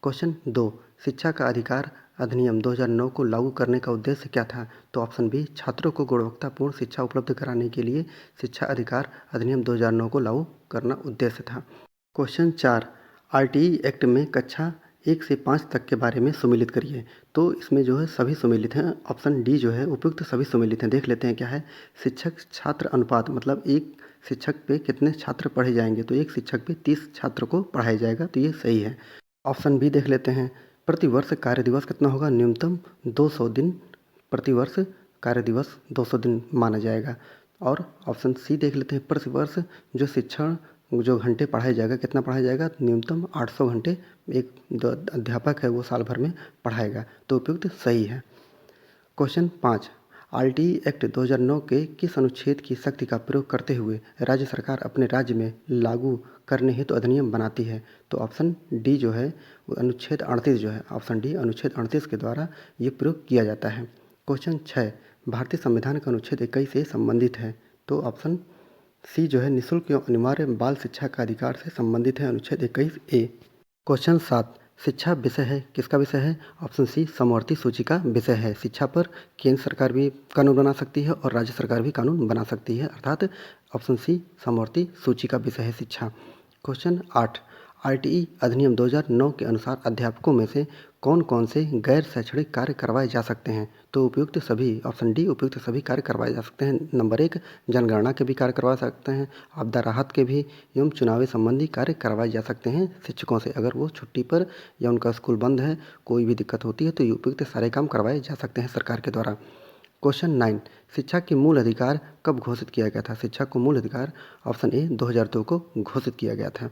क्वेश्चन 2 शिक्षा का अधिकार अधिनियम 2009 को लागू करने का उद्देश्य क्या था? तो ऑप्शन बी छात्रों को गुणवत्तापूर्ण शिक्षा उपलब्ध कराने के लिए शिक्षा अधिकार अधिनियम 2009 को लागू करना उद्देश्य था। क्वेश्चन 4 RTE एक्ट में कक्षा 1 से 5 तक के बारे में सुमेलित करिए। तो इसमें जो है सभी सुमेलित हैं। ऑप्शन डी जो है उपयुक्त सभी सुमेलित हैं। देख लेते हैं क्या है। शिक्षक छात्र अनुपात मतलब एक शिक्षक पे कितने छात्र पढ़े जाएंगे? तो एक शिक्षक पे 30 छात्र को पढ़ाया जाएगा, तो ये सही है। ऑप्शन बी देख लेते हैं प्रति वर्ष कार्य दिवस कितना होगा? न्यूनतम 200 दिन प्रति वर्ष कार्य दिवस 200 दिन माना जाएगा। और ऑप्शन सी देख लेते हैं प्रति वर्ष जो शिक्षण जो घंटे पढ़ाया जाएगा कितना पढ़ाया जाएगा? न्यूनतम 800 घंटे एक जो अध्यापक है वो साल भर में पढ़ाएगा, तो उपयुक्त सही है। क्वेश्चन 5 आरटीई एक्ट 2009 के किस अनुच्छेद की शक्ति का प्रयोग करते हुए राज्य सरकार अपने राज्य में लागू करने हेतु अधिनियम बनाती है? तो ऑप्शन डी जो है वो अनुच्छेद 38 जो है, ऑप्शन डी अनुच्छेद 38 के द्वारा ये प्रयोग किया जाता है। क्वेश्चन 6, भारतीय संविधान का अनुच्छेद 21 से संबंधित है? तो ऑप्शन सी जो है निःशुल्क एवं अनिवार्य बाल शिक्षा का अधिकार से संबंधित है अनुच्छेद 21 ए। क्वेश्चन 7, शिक्षा विषय है किसका विषय है? ऑप्शन सी समवर्ती सूची का विषय है। शिक्षा पर केंद्र सरकार भी कानून बना सकती है और राज्य सरकार भी कानून बना सकती है, अर्थात ऑप्शन सी समवर्ती सूची का विषय है शिक्षा। क्वेश्चन 8, आरटीई अधिनियम 2009 के अनुसार अध्यापकों में से कौन कौन से गैर शैक्षणिक कार्य करवाए जा सकते हैं? तो उपयुक्त सभी, ऑप्शन डी उपयुक्त सभी कार्य करवाए जा सकते हैं। नंबर 1, जनगणना के भी कार्य करवा सकते हैं, आपदा राहत के भी एवं चुनावी संबंधी कार्य करवाए जा सकते हैं शिक्षकों से। अगर वो छुट्टी पर या उनका स्कूल बंद है, कोई भी दिक्कत होती है तो ये उपयुक्त सारे काम करवाए जा सकते हैं सरकार के द्वारा। क्वेश्चन 9, शिक्षा के मूल अधिकार कब घोषित किया गया था? शिक्षा को मूल अधिकार ऑप्शन ए 2002 को घोषित किया गया था।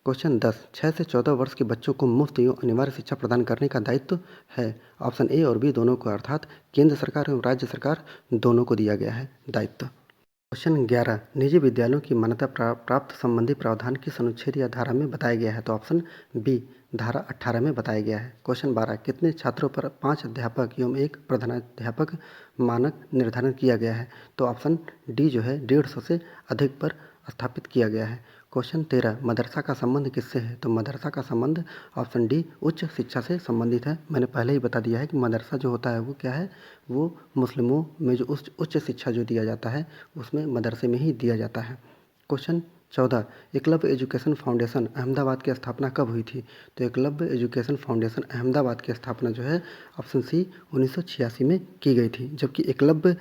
क्वेश्चन 10, 6 से 14 वर्ष के बच्चों को मुफ्त एवं अनिवार्य शिक्षा प्रदान करने का दायित्व है? ऑप्शन ए और बी दोनों को, अर्थात केंद्र सरकार एवं राज्य सरकार दोनों को दिया गया है दायित्व। क्वेश्चन 11, निजी विद्यालयों की मान्यता प्राप्त संबंधी प्रावधान किस अनुच्छेद या धारा में बताया गया है? तो ऑप्शन बी धारा 18 में बताया गया है। क्वेश्चन 12, कितने छात्रों पर 5 अध्यापक एवं 1 प्रधानाध्यापक मानक निर्धारण किया गया है? तो ऑप्शन डी जो है 150 से अधिक पर स्थापित किया गया है। क्वेश्चन 13, मदरसा का संबंध किससे है? तो मदरसा का संबंध ऑप्शन डी उच्च शिक्षा से संबंधित है। मैंने पहले ही बता दिया है कि मदरसा जो होता है वो क्या है, वो मुस्लिमों में जो उच्च शिक्षा जो दिया जाता है उसमें मदरसे में ही दिया जाता है। Question 14, Eklavya education foundation Ahmedabad की स्थापना कब हुई थी? तो एकलव्य एजुकेशन फाउंडेशन अहमदाबाद की स्थापना जो है ऑप्शन सी 1986 में की गई थी। जबकि एकलव्य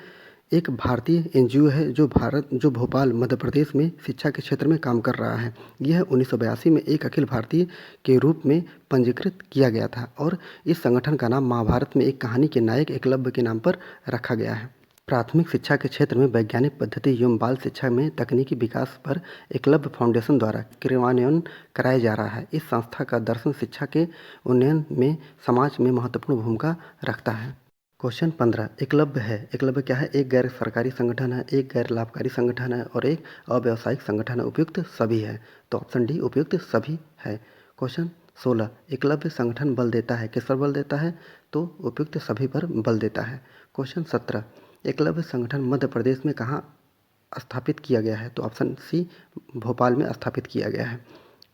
एक भारतीय एनजीओ है जो भोपाल मध्य प्रदेश में शिक्षा के क्षेत्र में काम कर रहा है। यह 1982 में एक अखिल भारतीय के रूप में पंजीकृत किया गया था और इस संगठन का नाम महाभारत में एक कहानी के नायक एकलव्य के नाम पर रखा गया है। प्राथमिक शिक्षा के क्षेत्र में वैज्ञानिक पद्धति एवं बाल शिक्षा में तकनीकी विकास पर एकलव्य फाउंडेशन द्वारा क्रियान्वयन कराया जा रहा है। इस संस्था का दर्शन शिक्षा के उन्नयन में समाज में महत्वपूर्ण भूमिका रखता है। क्वेश्चन 15, एकलव्य है, एकलव्य क्या है? एक गैर सरकारी संगठन है, एक गैर लाभकारी संगठन है और एक अव्यावसायिक संगठन है। उपयुक्त सभी है, तो ऑप्शन डी उपयुक्त सभी है। क्वेश्चन 16, एकलव्य संगठन बल देता है, किस पर बल देता है? तो उपयुक्त सभी पर बल देता है। क्वेश्चन 17, एकलव्य संगठन मध्य प्रदेश में कहाँ स्थापित किया गया है? तो ऑप्शन सी भोपाल में स्थापित किया गया है।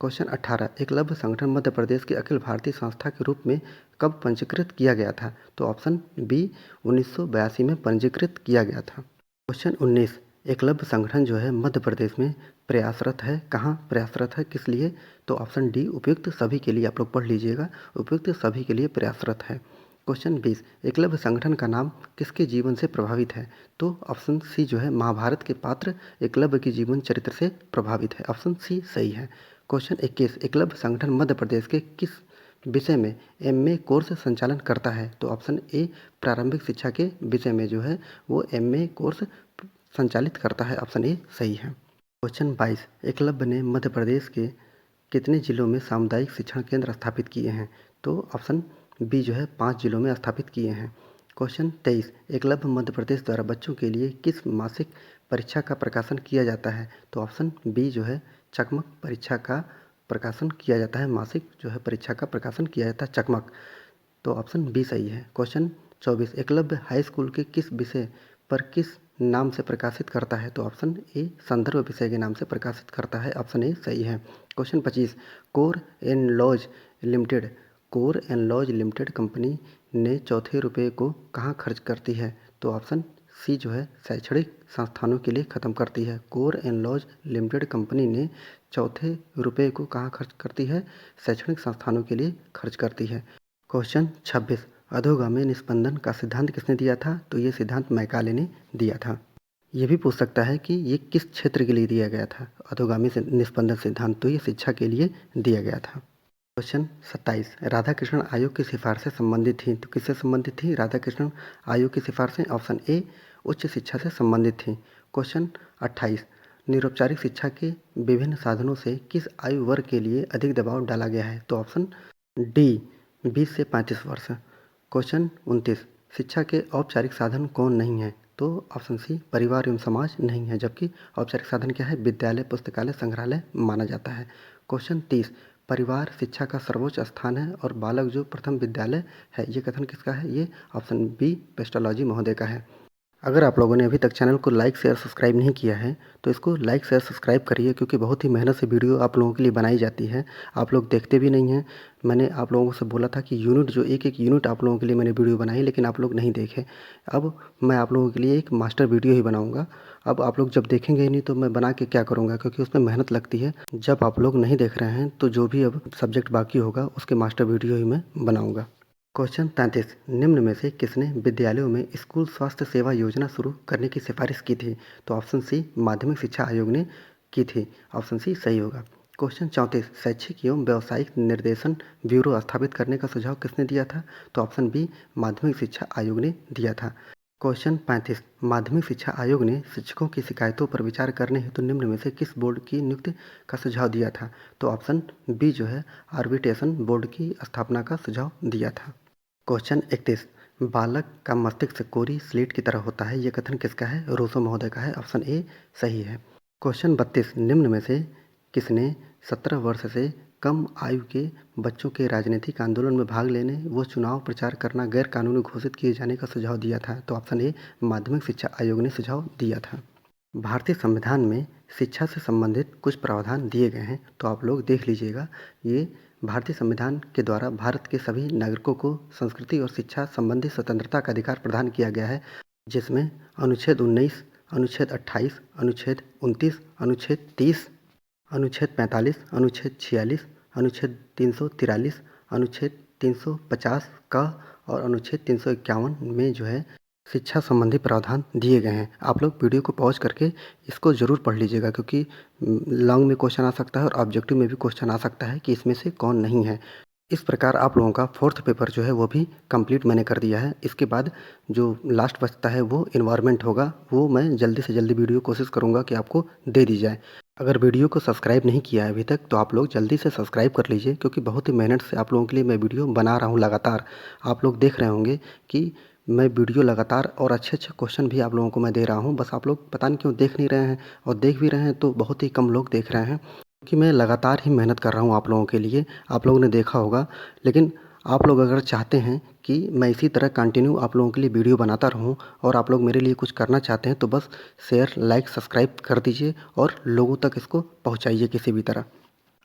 क्वेश्चन 18, एकलव्य संगठन मध्य प्रदेश की अखिल भारतीय संस्था के रूप में कब पंजीकृत किया गया था? तो ऑप्शन बी 1982 में पंजीकृत किया गया था। क्वेश्चन 19, एकलव्य संगठन जो है मध्य प्रदेश में प्रयासरत है, कहाँ प्रयासरत है, किस लिए? तो ऑप्शन डी उपयुक्त सभी के लिए, आप लोग पढ़ लीजिएगा, उपयुक्त सभी के लिए प्रयासरत है। क्वेश्चन 20, एकलव्य संगठन का नाम किसके जीवन से प्रभावित है? तो ऑप्शन सी जो है महाभारत के पात्र एकलव्य के जीवन चरित्र से प्रभावित है, ऑप्शन सी सही है। क्वेश्चन 21, एकलव्य संगठन मध्य प्रदेश के किस विषय में एमए कोर्स संचालन करता है? तो ऑप्शन ए प्रारंभिक शिक्षा के विषय में जो है वो एमए कोर्स संचालित करता है, ऑप्शन ए सही है। क्वेश्चन 22, एकलव्य ने मध्य प्रदेश के कितने जिलों में सामुदायिक शिक्षण केंद्र स्थापित किए हैं? तो ऑप्शन बी जो है 5 जिलों में स्थापित किए हैं। क्वेश्चन 23, एकलव्य मध्य प्रदेश द्वारा बच्चों के लिए किस मासिक परीक्षा का प्रकाशन किया जाता है? तो ऑप्शन बी जो है चकमक परीक्षा का प्रकाशन किया जाता है, मासिक जो है परीक्षा का प्रकाशन किया जाता है चकमक, तो ऑप्शन बी सही है। क्वेश्चन 24, एकलव्य हाई स्कूल के किस विषय पर किस नाम से प्रकाशित करता है? तो ऑप्शन ए संदर्भ विषय के नाम से प्रकाशित करता है, ऑप्शन ए सही है। Question 25, core and laws limited company ने चौथे रुपये को कहाँ खर्च करती है? तो ऑप्शन सी जो है शैक्षणिक संस्थानों के लिए ख़त्म करती है। Core and laws limited company ने चौथे रुपये को कहाँ खर्च करती है? शैक्षणिक संस्थानों के लिए खर्च करती है। क्वेश्चन 26, अधोगामी निस्पंदन का सिद्धांत किसने दिया था? तो ये सिद्धांत मैकाले ने दिया था। ये भी पूछ सकता है कि ये किस क्षेत्र के लिए दिया गया था अधोगामी निस्पंदन सिद्धांत? तो ये शिक्षा के लिए दिया गया था। क्वेश्चन 27, राधाकृष्णन आयोग की सिफारिशें संबंधित थी, तो किससे संबंधित थी राधाकृष्णन आयोग की सिफारिशें? ऑप्शन ए उच्च शिक्षा से संबंधित थी। क्वेश्चन 28, निरौपचारिक शिक्षा के विभिन्न साधनों से किस आयु वर्ग के लिए अधिक दबाव डाला गया है? तो ऑप्शन डी 20 से 35 वर्ष। क्वेश्चन 29, शिक्षा के औपचारिक साधन कौन नहीं है? तो ऑप्शन सी परिवार एवं समाज नहीं है, जबकि औपचारिक साधन क्या है? विद्यालय, पुस्तकालय, संग्रहालय माना जाता है। क्वेश्चन 30, परिवार शिक्षा का सर्वोच्च स्थान है और बालक जो प्रथम विद्यालय है, ये कथन किसका है? ये ऑप्शन बी पेस्टोलॉजी महोदय का है। अगर आप लोगों ने अभी तक चैनल को लाइक शेयर सब्सक्राइब नहीं किया है तो इसको लाइक शेयर सब्सक्राइब करिए, क्योंकि बहुत ही मेहनत से वीडियो आप लोगों के लिए बनाई जाती है। आप लोग देखते भी नहीं हैं। मैंने आप लोगों से बोला था कि यूनिट जो एक एक यूनिट आप लोगों के लिए मैंने वीडियो बनाई, लेकिन आप लोग नहीं देखे। अब मैं आप लोगों के लिए एक मास्टर वीडियो ही बनाऊंगा। अब आप लोग जब देखेंगे ही नहीं तो मैं बना के क्या करूँगा, क्योंकि उसमें मेहनत लगती है। जब आप लोग नहीं देख रहे हैं तो जो भी अब सब्जेक्ट बाकी होगा उसके मास्टर वीडियो ही मैं बनाऊँगा। क्वेश्चन 33, निम्न में से किसने विद्यालयों में स्कूल स्वास्थ्य सेवा योजना शुरू करने की सिफारिश की थी? तो ऑप्शन सी माध्यमिक शिक्षा आयोग ने की थी। ऑप्शन सी सही होगा। क्वेश्चन 34, शैक्षिक एवं व्यावसायिक निर्देशन ब्यूरो स्थापित करने का सुझाव किसने दिया था? तो ऑप्शन बी माध्यमिक शिक्षा आयोग ने दिया था। क्वेश्चन 35, माध्यमिक शिक्षा आयोग ने शिक्षकों की शिकायतों पर विचार करने हेतु निम्न में से किस बोर्ड की नियुक्ति का सुझाव दिया था? तो ऑप्शन बी जो है आर्बिट्रेशन बोर्ड की स्थापना का सुझाव दिया था। क्वेश्चन 31, बालक का मस्तिष्क कोरी स्लेट की तरह होता है, ये कथन किसका है? रूसो महोदय का है। ऑप्शन ए सही है। क्वेश्चन 32, निम्न में से किसने 17 वर्ष से कम आयु के बच्चों के राजनीतिक आंदोलन में भाग लेने व चुनाव प्रचार करना गैर कानूनी घोषित किए जाने का सुझाव दिया था? तो ऑप्शन ए माध्यमिक शिक्षा आयोग ने सुझाव दिया था। भारतीय संविधान में शिक्षा से संबंधित कुछ प्रावधान दिए गए हैं, तो आप लोग देख लीजिएगा। ये भारतीय संविधान के द्वारा भारत के सभी नागरिकों को संस्कृति और शिक्षा संबंधी स्वतंत्रता का अधिकार प्रदान किया गया है, जिसमें अनुच्छेद 19, अनुच्छेद 28, अनुच्छेद 29, अनुच्छेद 30, अनुच्छेद 45, अनुच्छेद 46, अनुच्छेद 343, अनुच्छेद 350 का और अनुच्छेद 351 में जो है शिक्षा संबंधी प्रावधान दिए गए हैं। आप लोग वीडियो को पॉज करके इसको ज़रूर पढ़ लीजिएगा, क्योंकि लॉन्ग में क्वेश्चन आ सकता है और ऑब्जेक्टिव में भी क्वेश्चन आ सकता है कि इसमें से कौन नहीं है। इस प्रकार आप लोगों का फोर्थ पेपर जो है वो भी कंप्लीट मैंने कर दिया है। इसके बाद जो लास्ट बचता है वो इन्वायरमेंट होगा, वो मैं जल्दी से जल्दी वीडियो कोशिश करूँगा कि आपको दे दी जाए। अगर वीडियो को सब्सक्राइब नहीं किया है अभी तक तो आप लोग जल्दी से सब्सक्राइब कर लीजिए, क्योंकि बहुत ही मेहनत से आप लोगों के लिए मैं वीडियो बना रहा हूँ लगातार। आप लोग देख रहे होंगे कि मैं वीडियो लगातार और अच्छे क्वेश्चन भी आप लोगों को मैं दे रहा हूँ, बस आप लोग पता नहीं क्यों देख नहीं रहे हैं, और देख भी रहे हैं तो बहुत ही कम लोग देख रहे हैं, क्योंकि मैं लगातार ही मेहनत कर रहा हूँ आप लोगों के लिए। आप लोगों ने देखा होगा, लेकिन आप लोग अगर चाहते हैं कि मैं इसी तरह कंटिन्यू आप लोगों के लिए वीडियो बनाता रहूं और आप लोग मेरे लिए कुछ करना चाहते हैं, तो बस शेयर लाइक सब्सक्राइब कर दीजिए और लोगों तक इसको पहुंचाइए किसी भी तरह।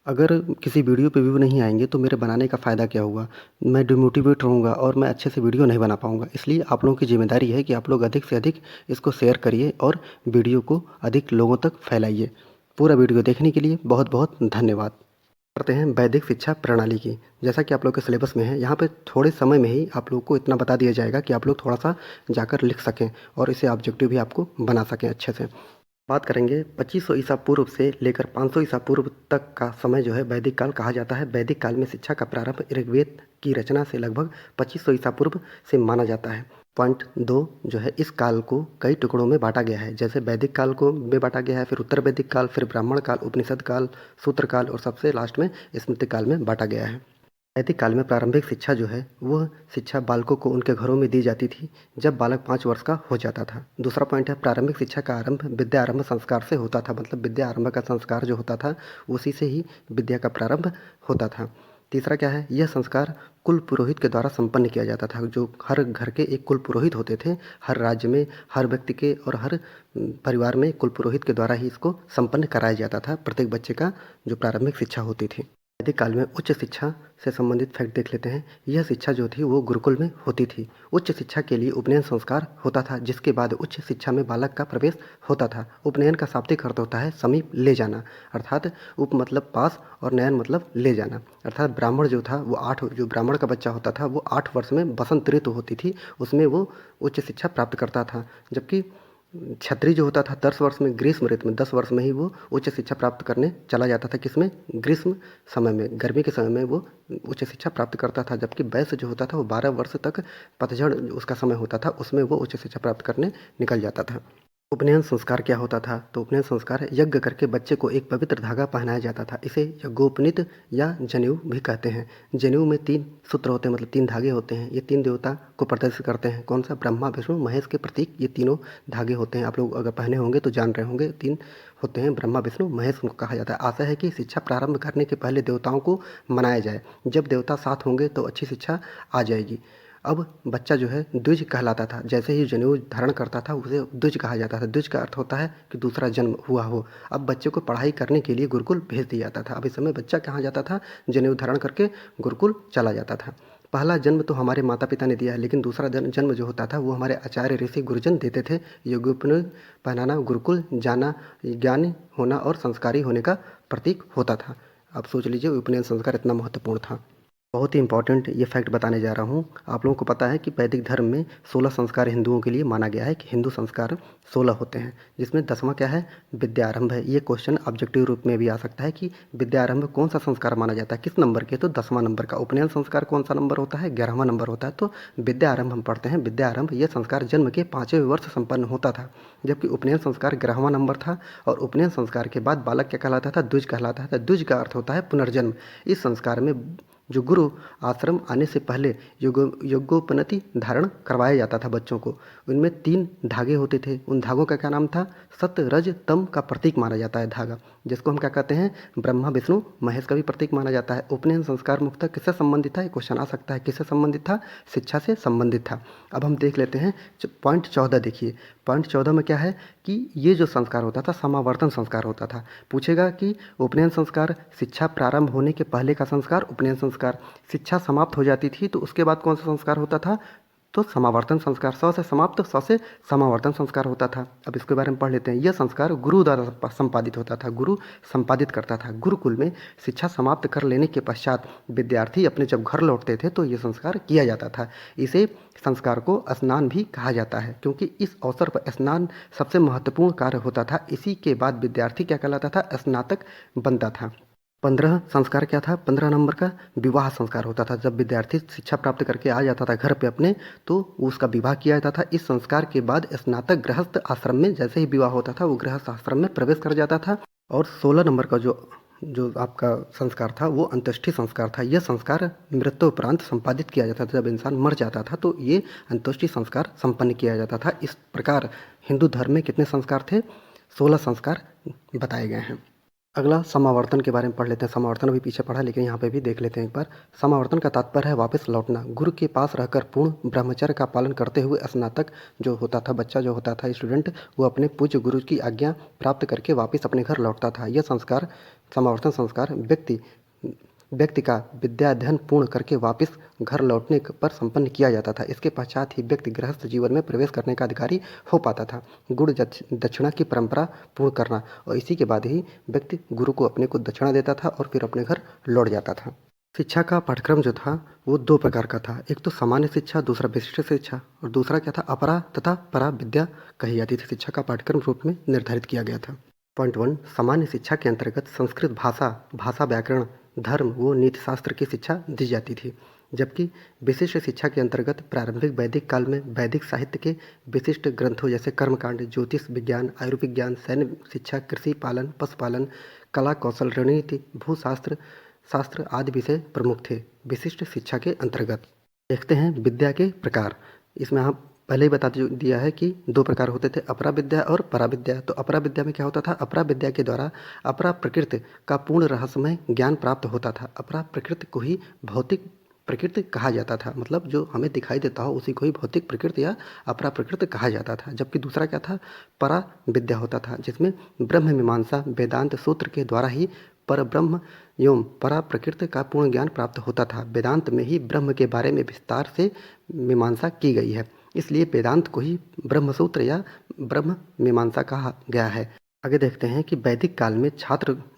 अगर किसी वीडियो पे व्यू नहीं आएंगे तो मेरे बनाने का फ़ायदा क्या हुआ? मैं डिमोटिवेट रहूँगा और मैं अच्छे से वीडियो नहीं बना पाऊँगा। इसलिए आप लोगों की जिम्मेदारी है कि आप लोग अधिक से अधिक इसको शेयर करिए और वीडियो को अधिक लोगों तक फैलाइए। पूरा वीडियो देखने के लिए बहुत बहुत धन्यवाद। करते हैं वैदिक शिक्षा प्रणाली की। जैसा कि आप लोग के सिलेबस में है, यहाँ पे थोड़े समय में ही आप लोग को इतना बता दिया जाएगा कि आप लोग थोड़ा सा जाकर लिख सकें और इसे ऑब्जेक्टिव भी आपको बना सकें अच्छे से। बात करेंगे 2500 ईसा पूर्व से लेकर 500 ईसा पूर्व तक का समय जो है वैदिक काल कहा जाता है। वैदिक काल में शिक्षा का प्रारंभ ऋग्वेद की रचना से लगभग 2500 ईसा पूर्व से माना जाता है। पॉइंट 2 जो है, इस काल को कई टुकड़ों में बांटा गया है। जैसे वैदिक काल को में बांटा गया है, फिर उत्तर वैदिक काल, फिर ब्राह्मण काल, उपनिषद काल, सूत्र काल और सबसे लास्ट में स्मृति काल में बांटा गया है। वैदिक काल में प्रारंभिक शिक्षा जो है वह शिक्षा बालकों को उनके घरों में दी जाती थी जब बालक 5 वर्ष का हो जाता था। दूसरा पॉइंट है, प्रारंभिक शिक्षा का आरंभ विद्या आरंभ संस्कार से होता था, मतलब विद्या आरंभ का संस्कार जो होता था उसी से ही विद्या का प्रारंभ होता था। तीसरा क्या है, यह संस्कार कुल पुरोहित के द्वारा संपन्न किया जाता था। जो हर घर के एक कुल पुरोहित होते थे, हर राज्य में हर व्यक्ति के और हर परिवार में कुल पुरोहित के द्वारा ही इसको संपन्न कराया जाता था, प्रत्येक बच्चे का जो प्रारंभिक शिक्षा होती थी। वैदिक काल में उच्च शिक्षा से संबंधित फैक्ट देख लेते हैं। यह शिक्षा जो थी वो गुरुकुल में होती थी। उच्च शिक्षा के लिए उपनयन संस्कार होता था, जिसके बाद उच्च शिक्षा में बालक का प्रवेश होता था। उपनयन का शाब्दिक अर्थ होता है समीप ले जाना, अर्थात उप मतलब पास और नयन मतलब ले जाना। अर्थात ब्राह्मण जो था वो जो ब्राह्मण का बच्चा होता था वो 8 वर्ष में बसंत ऋतु होती थी, उसमें वो उच्च शिक्षा प्राप्त करता था। जबकि क्षत्रिय जो होता था 10 वर्ष में, ग्रीष्म ऋतु में 10 वर्ष में ही वो उच्च शिक्षा प्राप्त करने चला जाता था। किसमें? ग्रीष्म समय में, गर्मी के समय में वो उच्च शिक्षा प्राप्त करता था। जबकि वैश्य जो होता था वो 12 वर्ष तक, पतझड़ उसका समय होता था, उसमें वो उच्च शिक्षा प्राप्त करने निकल जाता था। उपनयन संस्कार क्या होता था? तो उपनयन संस्कार यज्ञ करके बच्चे को एक पवित्र धागा पहनाया जाता था। इसे यज्ञोपनीत या जनेऊ भी कहते हैं। जनेऊ में 3 सूत्र होते हैं, मतलब 3 धागे होते हैं। ये 3 देवता को प्रदर्शित करते हैं। कौन सा? ब्रह्मा, विष्णु, महेश के प्रतीक ये तीनों धागे होते हैं। आप लोग अगर पहने होंगे तो जान रहे होंगे, 3 होते हैं, ब्रह्मा, विष्णु, महेश उनको कहा जाता है। आशा है कि शिक्षा प्रारंभ करने के पहले देवताओं को मनाया जाए। जब देवता साथ होंगे तो अच्छी शिक्षा आ जाएगी। अब बच्चा जो है द्विज कहलाता था। जैसे ही जनेऊ धारण करता था उसे द्विज कहा जाता था। द्विज का अर्थ होता है कि दूसरा जन्म हुआ हो। अब बच्चे को पढ़ाई करने के लिए गुरुकुल भेज दिया जाता था। अब इस समय बच्चा कहाँ जाता था? जनेऊ धारण करके गुरुकुल चला जाता था। पहला जन्म तो हमारे माता पिता ने दिया है, लेकिन दूसरा जन्म जो होता था वो हमारे आचार्य ऋषि गुरुजन देते थे। यज्ञोपवीत पहनाना, गुरुकुल जाना, ज्ञानी होना और संस्कारी होने का प्रतीक होता था। आप सोच लीजिए उपनयन संस्कार इतना महत्वपूर्ण था। बहुत ही इंपॉर्टेंट ये फैक्ट बताने जा रहा हूँ। आप लोगों को पता है कि वैदिक धर्म में 16 संस्कार हिंदुओं के लिए माना गया है कि हिंदू संस्कार 16 होते हैं, जिसमें 10वां क्या है? विद्यारंभ है। ये क्वेश्चन ऑब्जेक्टिव रूप में भी आ सकता है कि विद्यारंभ कौन सा संस्कार माना जाता है, किस नंबर के? तो 10वां नंबर का। उपनयन संस्कार कौन सा नंबर होता है? 11वां नंबर होता है। तो विद्यारंभ हम पढ़ते हैं। विद्यारंभ ये संस्कार जन्म के 5वें वर्ष संपन्न होता था, जबकि उपनयन संस्कार 11वां नंबर था। और उपनयन संस्कार के बाद बालक क्या कहलाता था? द्विज कहलाता था। द्विज का अर्थ होता है पुनर्जन्म। इस संस्कार में जो गुरु आश्रम आने से पहले यज्ञोपनीत धारण करवाया जाता था बच्चों को। उनमें 3 धागे होते थे। उन धागों का क्या नाम था? सत्य, रज, तम का प्रतीक माना जाता है धागा, जिसको हम क्या कहते हैं? ब्रह्मा, विष्णु, महेश का भी प्रतीक माना जाता है। उपनयन संस्कार मुख्यतः किससे संबंधित था? ये क्वेश्चन आ सकता है। किससे संबंधित था? शिक्षा से संबंधित था। अब हम देख लेते हैं पॉइंट 14 देखिए। पॉइंट 14 में क्या है कि ये जो संस्कार होता था समावर्तन संस्कार होता था। पूछेगा कि उपनयन संस्कार शिक्षा प्रारंभ होने के पहले का संस्कार उपनयन संस्कार, शिक्षा समाप्त हो जाती थी तो उसके बाद कौन सा संस्कार होता था? तो समावर्तन संस्कार। स से समाप्त, स से समावर्तन संस्कार होता था। अब इसके बारे में पढ़ लेते हैं। यह संस्कार गुरु द्वारा संपादित होता था। गुरु संपादित करता था। गुरुकुल में शिक्षा समाप्त कर लेने के पश्चात विद्यार्थी अपने जब घर लौटते थे तो ये संस्कार किया जाता था। इसे संस्कार को स्नान भी कहा जाता है, क्योंकि इस अवसर पर स्नान सबसे महत्वपूर्ण कार्य होता था। इसी के बाद विद्यार्थी क्या कहलाता था? स्नातक बनता था। 15 संस्कार क्या था? 15 नंबर का विवाह संस्कार होता था। जब विद्यार्थी शिक्षा प्राप्त करके आ जाता था घर पे अपने, तो उसका विवाह किया जाता था। इस संस्कार के बाद स्नातक गृहस्थ आश्रम में जैसे ही विवाह होता था वो गृहस्थ आश्रम में प्रवेश कर जाता था। और 16 नंबर का जो जो आपका संस्कार था वो अंत्येष्टि संस्कार था। यह संस्कार मृत्यु उपरांत संपादित किया जाता था। जब इंसान मर जाता था तो ये अंत्येष्टि संस्कार संपन्न किया जाता था। इस प्रकार हिंदू धर्म में कितने संस्कार थे? 16 संस्कार बताए गए हैं। अगला समावर्तन के बारे में पढ़ लेते हैं। समावर्तन अभी पीछे पढ़ा, लेकिन यहाँ पे भी देख लेते हैं एक बार। समावर्तन का तात्पर्य है वापस लौटना। गुरु के पास रहकर पूर्ण ब्रह्मचर्य का पालन करते हुए स्नातक जो होता था, बच्चा जो होता था, स्टूडेंट, वो अपने पूज्य गुरु की आज्ञा प्राप्त करके वापस अपने घर लौटता था। यह संस्कार, समावर्तन संस्कार व्यक्ति का विद्या अध्ययन पूर्ण करके वापस घर लौटने पर संपन्न किया जाता था। इसके पश्चात ही व्यक्ति गृहस्थ जीवन में प्रवेश करने का अधिकारी हो पाता था। गुरु दक्षिणा की परंपरा पूर्ण करना, और इसी के बाद ही व्यक्ति गुरु को अपने को दक्षिणा देता था और फिर अपने घर लौट जाता था। शिक्षा का पाठ्यक्रम जो था वो 2 प्रकार का था। एक तो सामान्य शिक्षा, दूसरा विशिष्ट शिक्षा, और दूसरा क्या था? अपरा तथा परा विद्या कही जाती थी। शिक्षा का पाठ्यक्रम रूप में निर्धारित किया गया था। पॉइंट 1, सामान्य शिक्षा के अंतर्गत संस्कृत भाषा, व्याकरण, धर्म व नीतिशास्त्र की शिक्षा दी जाती थी, जबकि विशिष्ट शिक्षा के अंतर्गत प्रारंभिक वैदिक काल में वैदिक साहित्य के विशिष्ट ग्रंथों जैसे कर्मकांड, ज्योतिष विज्ञान, आयुर्विज्ञान, सैन्य शिक्षा, कृषि पालन, पशुपालन, कला कौशल, रणनीति, भूशास्त्र शास्त्र आदि विषय प्रमुख थे विशिष्ट शिक्षा के अंतर्गत। देखते हैं विद्या के प्रकार। इसमें हम पहले ही बता दिया है कि 2 प्रकार होते थे, अपरा विद्या और परा विद्या। तो अपरा विद्या में क्या होता था? अपरा विद्या के द्वारा अपरा प्रकृति का पूर्ण रहस्यमय ज्ञान प्राप्त होता था। अपरा प्रकृति को ही भौतिक प्रकृति कहा जाता था, मतलब जो हमें दिखाई देता हो उसी को ही भौतिक प्रकृति या अपरा प्रकृति कहा जाता था। जबकि दूसरा क्या था? परा विद्या होता था, जिसमें ब्रह्म मीमांसा वेदांत सूत्र के द्वारा ही पर ब्रह्म एवं परा प्रकृति का पूर्ण ज्ञान प्राप्त होता था। वेदांत में ही ब्रह्म के बारे में विस्तार से मीमांसा की गई है, इसलिए वेदांत को ही ब्रह्मसूत्र या ब्रह्म मीमांसा कहा गया है। आगे देखते हैं कि वैदिक काल में